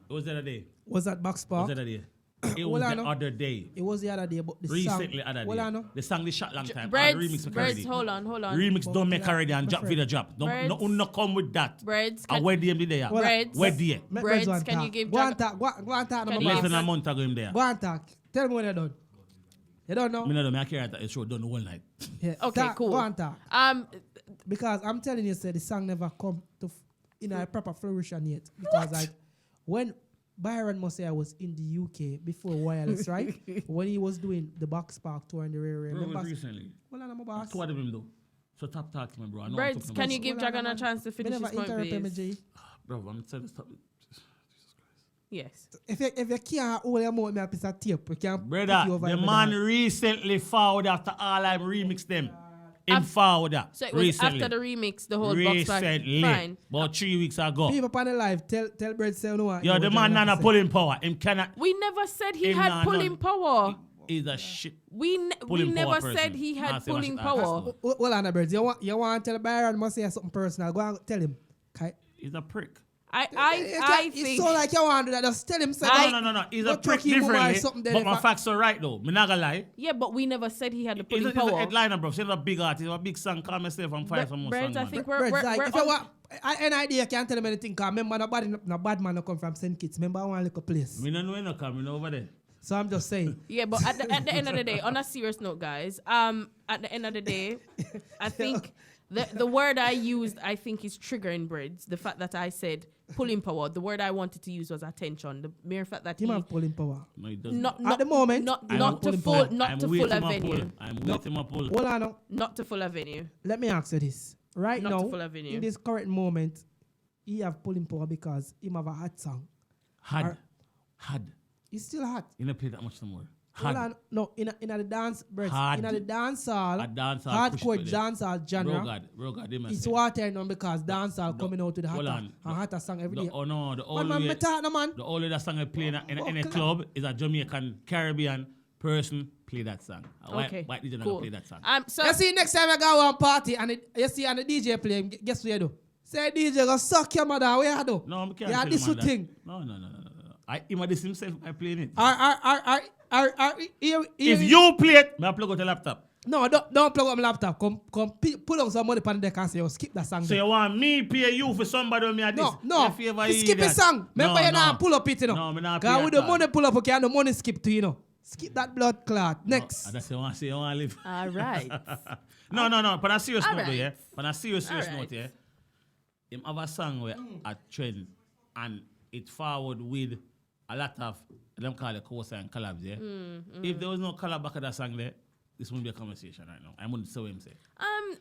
It was the other day. was at Box It was Park. the other day. It Hold was on, the no. other day. It was the other day, but the Recently, song. other Hold on, day. no. The song they shot long time. Breads, Remix make breads, already. hold on. Remix But don't make yeah, already and my drop friend. video drop. Breads. No come with that. Breads, And where DM did they? Well, Breads. Where DM? Make Breads, one can talk. you give Go Jack- and talk. Go and talk. Can No, you my Less give- boss. than a month ago him there. Go and talk. Tell me when you're done. You don't know? Me no know, me I carry that show done the whole night. Yeah. Okay, Talk. cool. Go and talk. Because I'm telling you, the song never come to in a proper flourishing yet. Because like when Byron Messia was in the UK before Wireless, right? When he was doing the Box Park tour in the railway. Bro, it was Remember? recently. Well, I'm a boss. Two of them though. So top talking, bro. I know Breads, I'm can talking you give Well, Dragon a I'm- chance to Me finish never his point, interrupt him, please? G. Bro, I'm telling you, stop. Yes. If you can't hold your mouth, me a piece of tape. You can't put Brother, you over the my man dog. recently forward after all I remixed them. Him forward that. So it was recently. after the remix, the whole Box Park. Recently. Fine. About 3 weeks ago. People on the live, tell Bread say no. Yo, the man not pulling power. Him cannot. We never said he Him had nah, pulling none. power. He's a shit. We Pulling never power said person. he Nah, had say what pulling shit I power. asked Well, on the Birds, you want to tell Byron must say something personal. Go and tell him. Okay? He's a prick. I It's think so like you want to do that. Just tell him. Say, No. He's a go prick chuck him over differently. something there But if my I- facts are right though. Me not gonna lie. yeah, but we never said he had the He's pulling a power. headliner, bro. He's not a big artist. He's a big song. Call myself and fire some more Breads, song, I man. think Birds, we're like, if you on- want any idea, can't tell him anything. Cause remember, no bad man no come from St. Kitts. Remember, one little place. Me no know no coming over there. So I'm just saying. Yeah, but at the end of the day, on a serious note, guys, at the end of the day, I think the word I used, I think, is triggering Breads. The fact that I said pulling power, the word I wanted to use was attention. The mere fact that Him he have pulling power. No, he doesn't. At the moment, not I'm to pulling full, power. not to full avenue, I'm waiting my pull. Hold on now. not to full avenue. Let me ask you this. Right Not to now, full avenue. in this current moment, he have pulling power because him have a hot song. Had. He's still hot. You don't play that much no more. Hold Had. on. No, in the dance, Breads, Hard. in the dance hall, A dancehall hardcore push dancehall genre. Bro, God, they must It's say. watering on because dancehall The- coming out with the hold hotter, on. a hotter song every day. Oh no, the Man, only man, way, me talk no, man. the only that song I play in a Okay. club is a Jamaican Caribbean person play that song. Okay, Why did you not cool. play that song? So You see, next time I go one party and you see and the DJ play, guess what you do? Say DJ go suck your mother, where you do? No, I can't Yeah, tell this man that. thing. No. I him this himself I playing it. If If you play it, I plug out the laptop. No, don't plug up my laptop. Come pull out some money on the deck and say, yo, skip that song. So there. you want me pay you for somebody when me at this? No, You favor you skip a that. song. Remember you now pull up it, you know. No, me not Because pay with at the all. money pull up, okay, and the money skip to you know. Skip that blood clot. Next. That's what I want to say. I want to live. all right. No. But on a serious note, Alright. though, yeah. But on a serious Alright. note, yeah. Him have a song where a trend and it forward with a lot of them call it co-sign collabs, yeah. If there was no collab back of that song there, this wouldn't be a conversation right now. I wouldn't say what him say.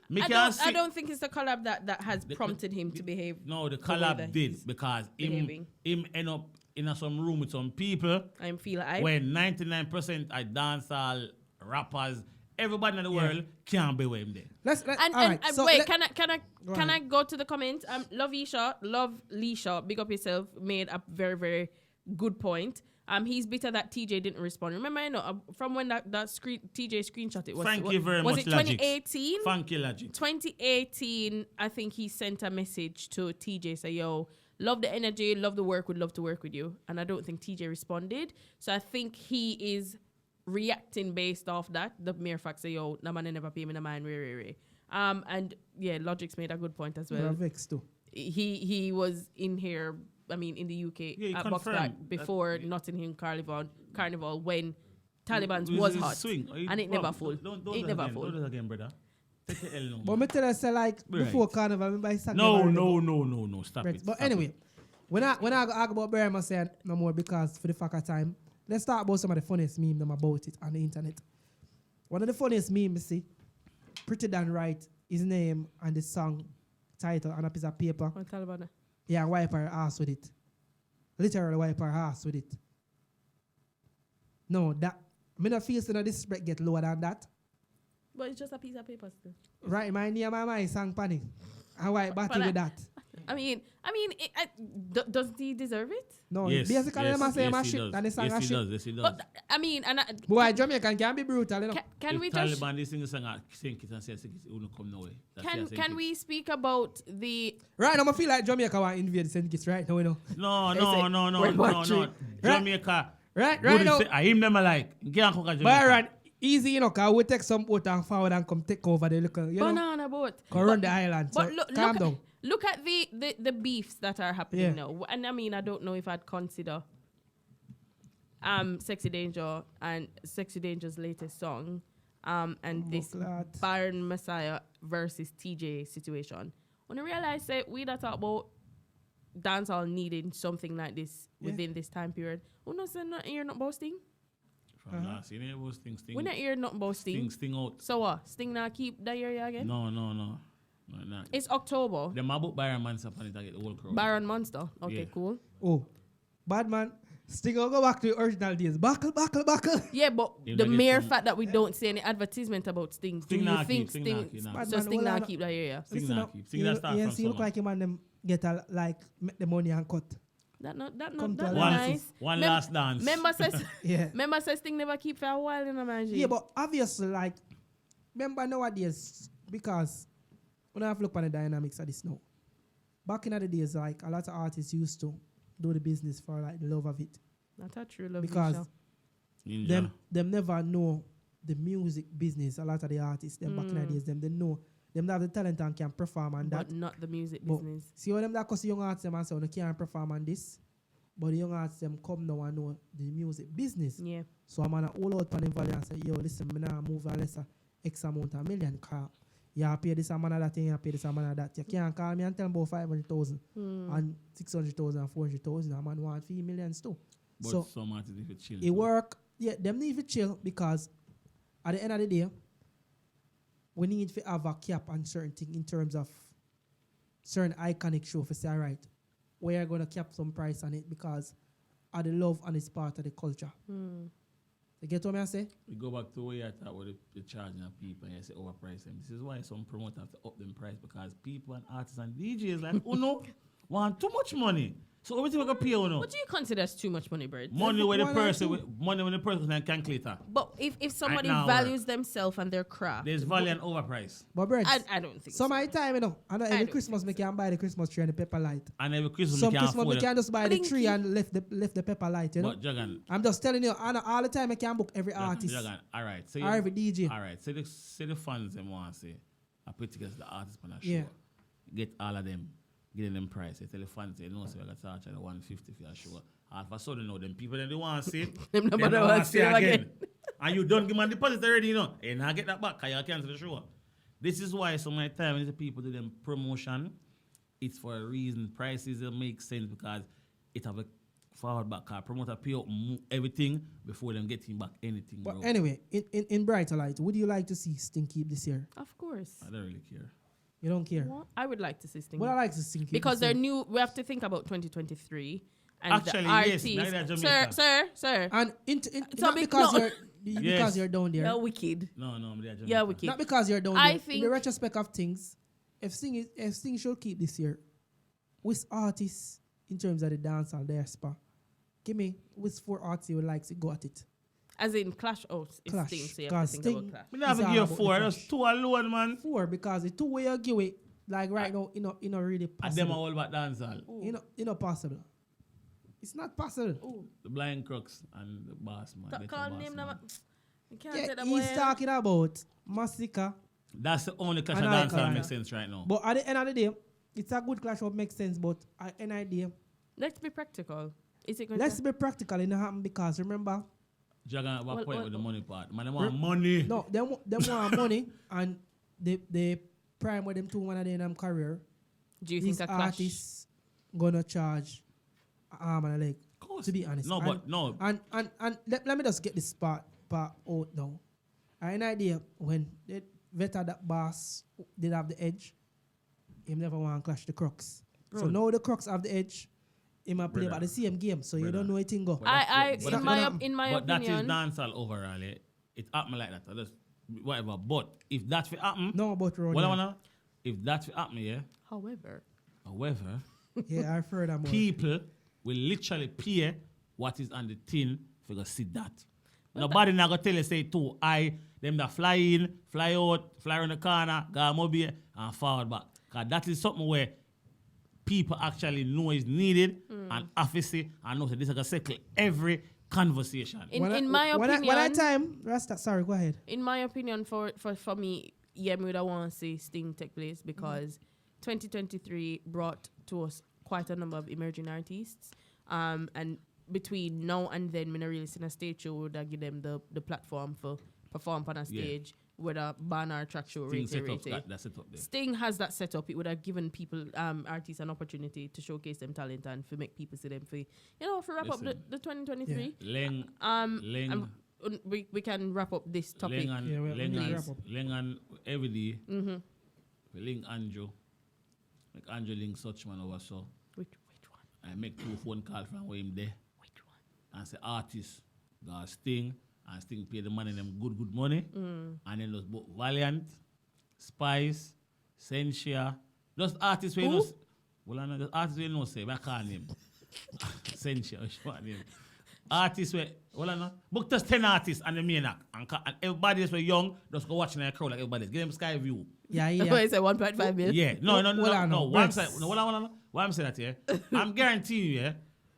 Me can't I see- don't think it's the collab that has prompted him to behave. No, the way collab that did he's because behaving. him end up in some room with some people I feel like when 99% are dancehall rappers. Everybody in the world can't be with him there. Let's And, all and, right, and so wait, let- can I go to the comments? Love Leisha, big up yourself, made a very, very good point. He's bitter that Teejay didn't respond. Remember, from when that Teejay screenshot it was. Thank you very was much, it 2018? Thank you, Logic. 2018, I think he sent a message to Teejay, say, yo, love the energy, love the work, would love to work with you. And I don't think Teejay responded. So I think he is reacting based off that. The mere fact, say, yo, no man never pay me no mind, and yeah, Logic's made a good point as well. Vexed too. He was in here, I mean, in the UK at Boxback before Nottingham Carnival when Taliban's was hot. And it never full. It never full. Don't do it again, brother. Take your L now. But me tell you, say like before Carnival, I buy something. No, stop it. But stop anyway, it. when I talk about Byron Messia no more because for the fact of time, let's talk about some of the funniest memes about it on the internet. One of the funniest memes, see, Pretty Dan write his name and the song title on a piece of paper. What Taliban? Yeah, wipe her ass with it. Literally wipe her ass with it. No, that me not feel so this respect get lower than that. But it's just a piece of paper still. Right, my name and my song panic. And wipe battle with that. I mean, does he deserve it? No, Yes, basically yes, them say yes, my he shit does. and the song Yes, a he shit. does. Yes, he does. But I mean, Boy, Jamaican can be brutal, you know. can we if just Taliban, they sing the song, sink it and say, it will not come no way. can we speak about the Right now, I feel like Jamaica want to invade St. Kitts right now, you know. No. Jamaica. Right Good now. say- I him them alike. Can't cook a Jamaica. Byron, easy, you know, because we take some boat and forward and come take over the little, you know, banana boat. come run the island. So But calm down. Look at the beefs that are happening Yeah. now. And I mean, I don't know if I'd consider Sexy Danger's latest song and this glad. Byron Messia versus Teejay situation. When I realize that we that talk about dancehall needing something like this within this time period. We not say nothing here not about Sting. From last year, it was Sting. We not hear nothing about Sting. Sting out. So what? Sting not keep that area again? No. Not. It's October. Them about Byron Mansa upon it, I get the whole crowd. Byron Monster. Okay, Yeah. cool. Oh, bad man. Sting will go back to the original days. Buckle. Yeah, but You the don't get mere some- fact that we don't see any advertisement about Sting, Sting do you nah think keep, Sting Sting, nah keep, nah. Bad so man, Sting well, not I keep that area? Sting Listen not up. keep. Sting that start from see, look summer. like him and them get a, like, make the money and cut. That not Come to that a nice. One last dance. Member says Yeah. member says Sting never keep for a while in a man. Yeah, but obviously, like, remember nowadays, because when I have looked at the dynamics of this now, back in the days, like, a lot of artists used to do the business for, like, the love of it. Not a true love Because Ninja. them never know the music business. A lot of the artists, them back in the days, they know. Them have the talent and can perform and that. but not the music But business. see what them that cause young artists them and say, they can't perform on this. But the young artists them come now and know the music business. Yeah. So I'm gonna all out on them value and say, yo, listen, me now move unless a X amount of million car. You pay this amount of that thing, you pay this amount of that. You can't call me and tell me about 500,000 and 600,000 and 400,000. A man want 3 millions too. But So some artists if it chill. it work. Yeah, them need to chill because at the end of the day, we need to have a cap on certain thing in terms of certain iconic show for say, all right, we are going to cap some price on it because of the love and it's part of the culture. You get what I say? We go back to where you thought with the charging of people and you say overprice them. This is why some promoters have to up them price because people and artists and DJs like, oh no, want too much money. So everything we can pay, oh no. What do you consider as too much money, Bird? Money with the One or person, two. money with the person can calculate. But if somebody now, values themselves and their craft, There's value and overprice. But Brett, I don't think some so. of the time, you know, I know every don't Christmas we can buy the Christmas tree and the pepper light. And every Christmas Some we can Christmas we afford can it. just buy the Blinky. tree and left the pepper light, you know? But Jagan, I'm just telling you, I know all the time I can book every artist Jagan, all right. So or every DJ. all right. Say the fans them want to say, I put together the artists on a show. Yeah. Get all of them, getting them price. They tell the fans, they know, so I got to charge at 150 for a show. All of a sudden, now, them people that they want to see, Them no matter don't what, want to see see them again. again. And you don't give them deposit already, you know. And I get that back, because you cancel the show. This is why some of the time when the people do them promotion, it's for a reason. Prices will make sense because it have a forward back car. Promoter pay up everything before them getting back anything. But bro. anyway, in Brighter Light, would you like to see Sting keep this year? Of course. I don't really care. You don't care? Well, I would like to see Sting. Well, I like to Sting keep because this they're year. new. We have to think about 2023 and Actually, the yes, artists. now they're Jamaica. Sir. And So not big- because no. you're Yes. because you're down there. You're wicked. No, they're Jamaica. Yeah, wicked. Not because you're down I there. In think- the retrospect of things, if Sting should keep this year, which artists in terms of the dance and their spa give me which 4 artists you would like to go at it. As in Clash, it's Clash. Sting, so you have to think Sting- about Clash. We never It's all give about 4. the That's 2 alone, man. 4 because the 2 way you give it, like right now, you know really And them are possible. all about dancehall. You know possible. It's not possible. The Blind Crooks and the Boss Man. Better Call Boss name Man. number. You can't Yeah, say that he's boy. talking about Massacre. That's the only clash of And I- dancehall makes sense right now. But at the end of the day, it's a good clash what makes sense, but at the end of the day, Let's be practical. Is it going let's to... be practical. It not happen because remember, Dragon have a Well, point well, with the money part. Man, they want money. no, them want money and the prime with them 2 one of them career. Do you These think a Clash... artists gonna charge an arm and a leg. Of course. To be honest. No, and, but no. And let me just get this part out now. I had an idea when the Veta that boss did have the edge, him never want to clash the Crocs. So Bro. now the Crocs have the edge, him a play Brother. about the same game, so you Brother. don't know anything go. But that's- but in my But that is opinion... dancehall overall. It happen like that. I just, whatever. But if that will happen, No, but Ronnie. what I wanna, if that will happen, yeah. However... However, Yeah, I've heard about it. people will literally pay what is on the tin for go see that. Nobody not gonna tell you say them that fly in, fly out, fly around the corner, go mobile and forward back. Cause that is something where people actually know is needed and obviously and know that this is gonna settle every conversation. In my opinion... One at a time, Rasta, sorry, go ahead. In my opinion, for me, yeah, me would want to see Sting take place because 2023 brought to us quite a number of emerging artists. And between now and then, me not really seen a stage show would give them the platform for perform on a stage, whether band or track show. Sting set up rate. that set up there. Sting has that set up. It would have given people, artists, an opportunity to showcase them talent and to make people see them. For wrap up Listen. the 2023. Leng, We can wrap up this topic. Leng and Yeah, we need to wrap up. Leng and every day. Leng Andrew. Make Andrew link such man over so. Which one? I make 2 phone calls from where him there. Which one? And say artist got Sting and Sting pay the money them good money. And then those both Valiant, Spice, Sensia. Those artists we know. Well, I know those artists we know say, I can't name. Sensia, which one name? Artists we, well, I know. Book just 10 artists and the main act. And everybody that's young, just go watching their crowd like everybody. Give them Sky View. Yeah. I say 1.5 million. Yeah, no. Why I'm Breaks. saying, why I'm saying that, yeah? I'm guaranteeing you, yeah?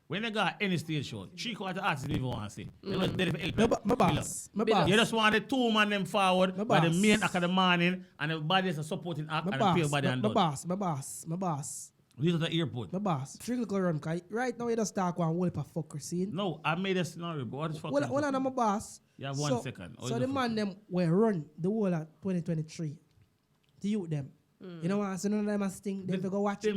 When they got any stage show, 3/4 artists don't even want to see. They're not there for help. My boss. You just want the 2 man them forward My by the boss. main act of the morning and everybody is a supporting act and the pay everybody and done. My boss. These are the airport. My boss. Trickle go run, cause right now you just talk one whole for fucker scene. No, I made a scenario, but what is fucking Well, I'm my boss. You have 1 second. So the man them will run the whole of 2023. The youth them. You know what? So none of them are Sting. They go watch it.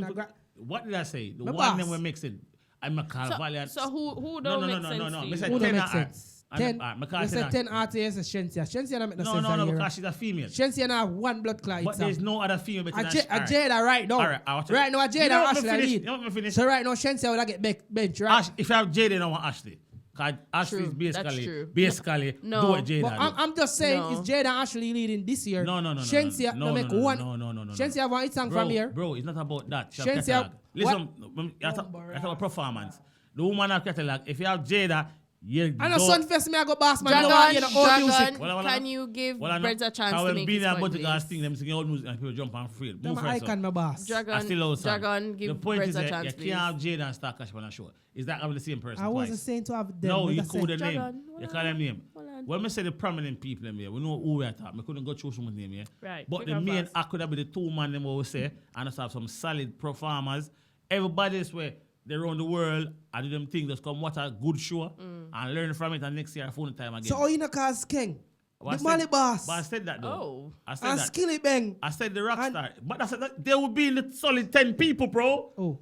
What did I say? The My one boss. them we're mixing. I'm a Carl Valiant. So who don't make sense to Me you? said Who don't 10 make are- sense? and- 10. me You can't say said that. 10 artists is Shensia. Shensia don't make no No, sense. here. because she's a female. Shensia now have 1 blood clot. But there's no other female better than A Jada right now. All right, I watch it. Right now, a Jada You know what me Ashley finish? lead. You know what me finish? So right now, Shensia will get bench, right? If you have Jada, I want Ashley. Because Ashley True, is that's true. basically No. do what Jada But do. I'm just saying, No. is Jada Ashley leading this year? No. Shensia no, make no, one. No. Shensia have one hit song from here. Bro, it's not about that. She have Shensia, catalog. Listen, what? you have to have a performance. The woman have catalog. If you have Jada, you I know Sunfest me I go boss man. Dragon, I want you know old music. Well, can you give Breads a chance to make his point, please? Sting them singing old music and people jump and free. Them Move I first can my boss. I still old song. Dragon, The give point Breads is a that chance, you please. can't have Jada and Star Cash on a show. Is that having the same person I wasn't twice? saying to have them. No, but you I said- call the name. Dragon, You call them name. Hold on. When we say the prominent people them here, we know who we are talking. We couldn't go through someone's name here. Right, But quick the and main fast. act could have been the 2 man them what we say and just have some solid performers. Everybody is where they around the world and do them things just come watch a good show and learn from it and next year phone time again. So how you know cause King? But I The Mali said- boss. But I said that though. Oh. I said And that. Skilly Bang. I said the rock And- star. But I said that they will be in the solid 10 people, bro. Oh.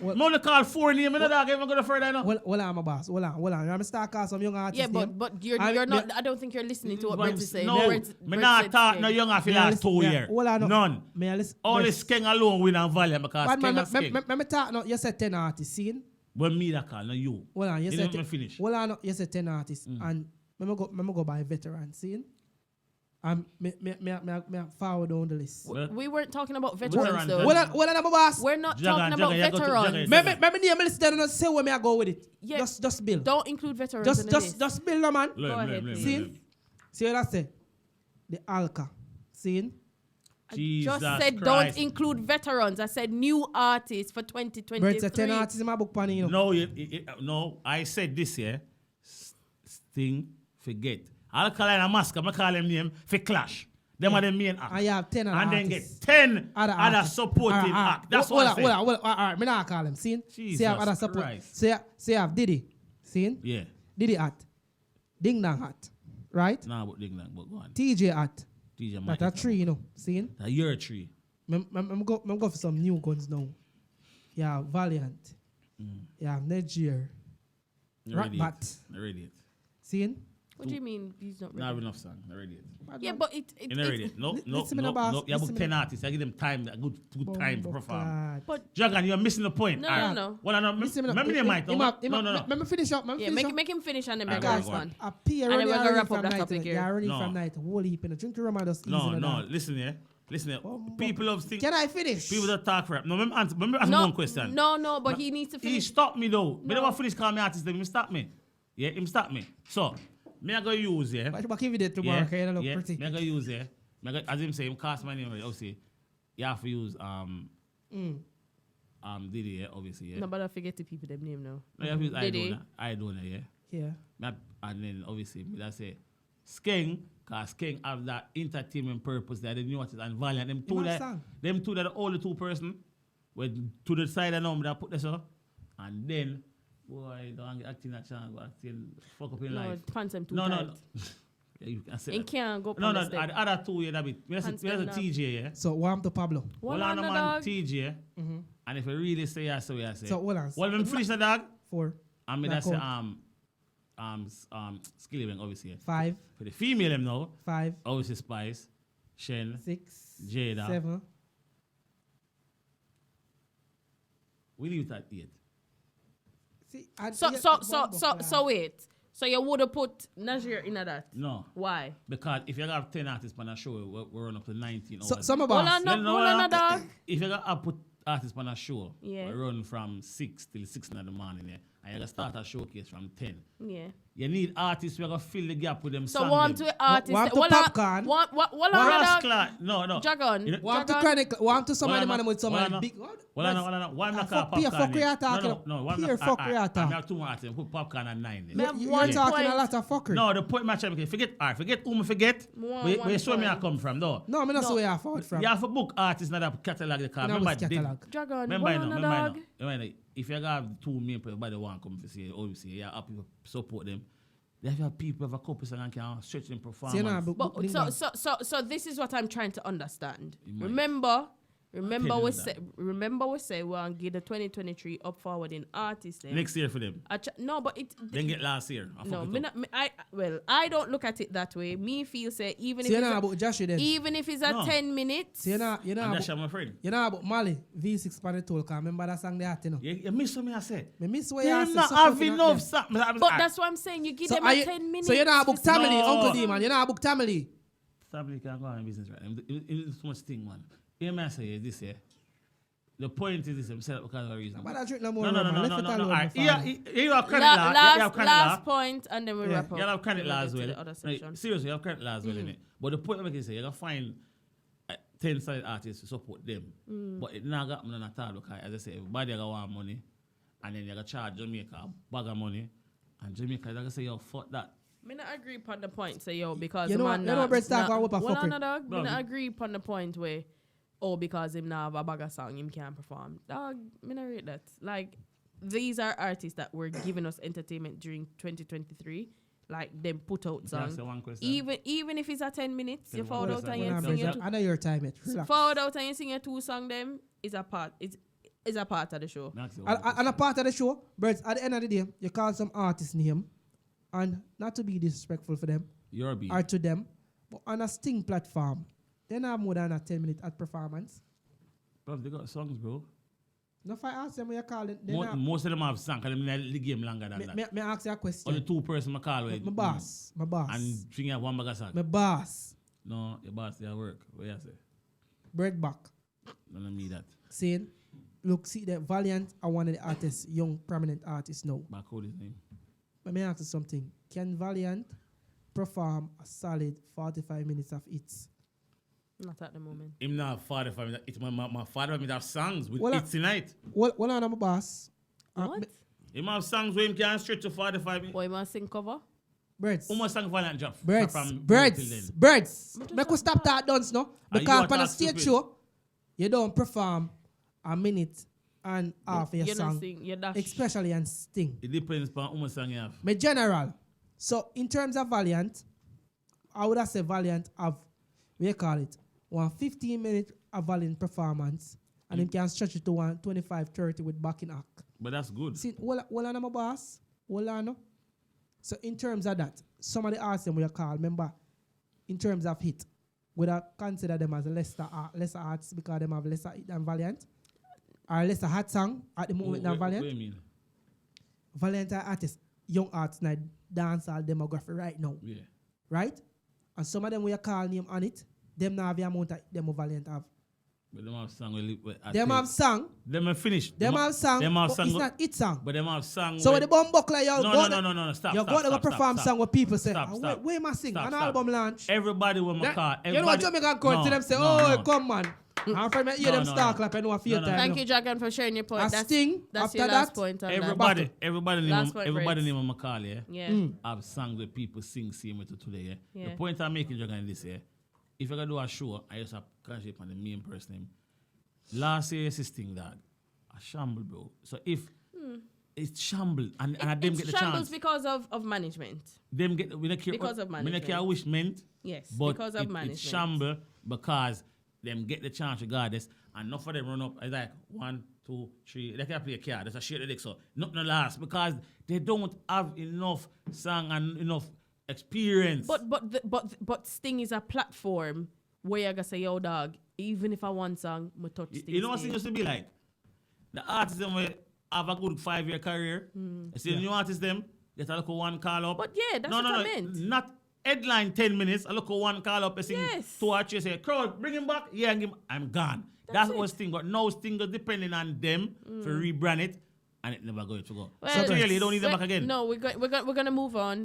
Well, I'm only call 4 names. I'm not going to go further now. well, I'm a boss. Hold on. I'm start call some young artists. Yeah, name. but you're I- not. me- I don't think you're listening to what But Breads is saying. no, Breads me not said talk Sting. no young after Me a last 2 listen- years. hold on, no. None. Me a listen- Only Breads. Skeng alone win and Valiant because Bad man, Skeng and Skeng. me talk no. You said 10 artists. See? When me that call, not you. Hold on. You You said didn't finish. Hold on. You said 10 artists. And me go by veteran. See? Me forward down the list. We weren't talking about veterans though. Well, I'm a boss. We're not talking about veterans. Maybe name list there and say where me I go with it. Yeah. Just Bill. Don't include veterans in the list. Just Bill, no man. Go ahead, please. See what I say? The Alka. See? I just said don't include veterans. I said new artists for 2023. But it's a 10 artists in my book, Pani, you know. No, I said this year. Sting, forget. Alkaline and Mask, I'm call them name for Clash. Them are the main acts. I have 10 and artists. then get 10 other supporting acts. That's what I said. All right, me not call them. See? Jesus I have other support. Christ. See, I have Diddy. See? Yeah. Diddy hat. Ding Dong hat. Right? Nah, but Ding Dong, but go on. Teejay hat. Teejay That's a tree, you know. See? That's your tree. I'm go for some new guns now. Yeah, Valiant. Yeah, Niger. Ratbat. Radiate. See? What do you mean he's not ready? Not have enough song. Radiate. Yeah, but it No. You have 10 artists. I give them time, a good time to perform. But Dragon, you're missing the point. No. Well, remember the mic. No. Let me finish up. Yeah, make him finish and then make Guys, respond. a P And then we're gonna wrap up that topic here. Yeah, already from night. Whole heap in a drink rum and just easy. No. Listen here. People love things. Can I finish? People that talk rap. No, remember ask me one question. No, but he needs to finish. He stopped me though. Me never finish calling me artist. Him stop me. Yeah, him stop me. So, me I go use But give it it tomorrow. Okay, look pretty. Me I go use as him say, him cast my name. Obviously, you have to use Diddy. Obviously. No, but I forget the people them name now. No, you have to use Diddy. I don't know. Yeah. And then obviously, me that say, Skeng. Because Skeng have that entertainment purpose that the new artists and Valiant. Them two that the only two person. When to the side of them that put this up. And then, boy, don't acting that chance, but fuck up in life. Pants too no. tight. Yeah, you can say It can't go No, the other two, yeah, that bit. There's a Teejay, yeah. So, warm to Pablo. One on the man, dog. Teejay. And if I really say yes, so I say. So, hold on. Well, when finish the dog. 4. And me that say, Skillywing, obviously. 5. For the female, them now. 5. Obviously, Spice, Shen, 6. Jada. 7. We leave it at 8. See, So wait. So you would have put Najir in that? No. Why? Because if you have 10 artists on a show, we're run up to 19. So, some of us. Hold on, dog. If you got put artists on a show, Yeah. we run from 6 till 6 in the morning, yeah, and you got start a showcase from 10. Yeah. You need artists who are going to fill the gap with them. So want to artists. Want to popcorn. Want No. Dragon. Want to chronicle. Want to somebody man with somebody big. Why am not popcorn? Fuck you are talking. No. Fuck you are talking. I have 2 artists. Put popcorn at 9. You're talking a lot of fuckery. No, the point match. Forget whom I forget. Where show me I come from, though. No, I'm not sure where I found from. You have to book artists not that catalog the car. Remember Dragon. Remember, if you have 2 main players, by the one come to see, obviously, you have people support them. They have people have a couple and can stretch them performance. So this is what I'm trying to understand. Remember we say we want to give the 2023 up forward in artists. Next year for them. No, but then get last year. I don't look at it that way. Me feel say even if it's a 10 minutes. You know my friend. You know about Mali V6 Panetol. Remember that song they had, you know? You miss what I said. Me miss what you not have enough song. But that's what I'm saying. You give them a 10 minutes. So you know about Tamily, Uncle D, man. You know about Tamily. Tamily can't go on in business right. It's too much thing, man. You may say this here. The point is this, I'm saying because of a reason. But I drink no more. No. Right. You have credit last point, and then we wrap up. You have credit last well. Right, seriously, you have credit last well, innit? But the point I'm making is you gotta find 10 solid artists to support them. But it not got me on at all because, as I say, everybody got want money, and then you gotta charge Jamaica a bag of money, and Jamaica, like I say, yo, fuck that. Me not agree upon the point, say yo, because you know what? Me not agree upon the point where. Because him now have a bag of song, him can't perform. Dog, me not rate that. Like, these are artists that were giving us entertainment during 2023. Like, them put out songs. Even if it's a 10 minutes, you forward out and you sing it. I know your time, it. Forward out and you sing a 2 song, them is a part. It's a part of the show. And a part of the show, but at the end of the day, you call some artist name, and not to be disrespectful for them, or to them, but on a Sting platform. They don't have more than a 10-minute ad performance. Bro, they got songs, bro. No, if I ask them what you call it, most of them have songs, because they the game longer than that. Me ask you a question. Only 2 person I call it. My boss. And bring out 1 bag of song. My boss. No, your boss there work. What you say? Bread back. None of me that. Saying, look, see that Valiant are one of the artists, young prominent artists now. Back hold his name. Let me ask you something. Can Valiant perform a solid 45 minutes of hits? Not at the moment. Him not 45 minutes. It's my 45 minutes of songs with Well, hits tonight. Well, on, I'm a boss. What? Him have songs where him can stretch to 45 minutes. Boy, you want to sing cover? Breads. How much song Valiant drop? Breads. From Breads. But Make us stop that dance no. Because on a stage show, you don't perform a minute and half of your You song. don't sing, you dash. Especially on Sting. It depends on how much song you have. My general. So in terms of Valiant, I would have said Valiant have, what you call it, 15-minute of Valiant performance. And him can stretch it to 25-30 with backing act. But that's good. See, hold on, my boss. Hold on. No? So in terms of that, some of the artists we call, remember, in terms of hit, would I consider them as lesser artists because them have lesser hit than Valiant? Or lesser hot song at the moment than Valiant? What do you mean? Valiant are artists, young artists, now dancehall demography right now. Yeah. Right? And some of them we call name on it, them now have the amount of them Valiant have. But them have song. Them have song. Them have finished. Them have song. Them have But song. it's not it song. But them have song. So when the bomb buckler, you No, stop. You're going to perform song where people say, Stop. where am I sing? Stop, An stop. album launch. Everybody will call. You know what Jamaican come to them say, come man. I'm from hear them start clap and know a few times. Thank you, Dragon, for sharing your point. A Sting, that's after your last that, point on Everybody Last point, name on call, yeah? Yeah. Have songs that people sing same way to today, yeah? Yeah. The point I'm making, Dragon, is this, yeah? If you're going to do a show, I just have to concentrate on the main person name. Last year, it's Sting, dog. A shamble, bro. So if it's shamble and them get the chance. Because of management. Them get we don't care Because of we don't management. care wish meant. Yes, But because of management. It's shamble because them get the chance regardless. And enough of them run up. It's like 1, 2, 3. They can play a card. That's a share the deck. So nothing last because they don't have enough song and enough experience. But Sting is a platform where you gonna say, yo, dog, even if I want song, I touch Sting. You know what Sting used to be like? The artists them will have a good 5-year career. You see the new artists them get a look one call up. But yeah, that's what I meant. Not headline 10 minutes. I look one call up and sing Yes. 2 or 3 say, crowd, bring him back. Yeah, I'm gone. That's what Sting got. Now Sting is depending on them for rebrand it and it never going to go. Well, So clearly you don't need them back again. No, we're gonna move on.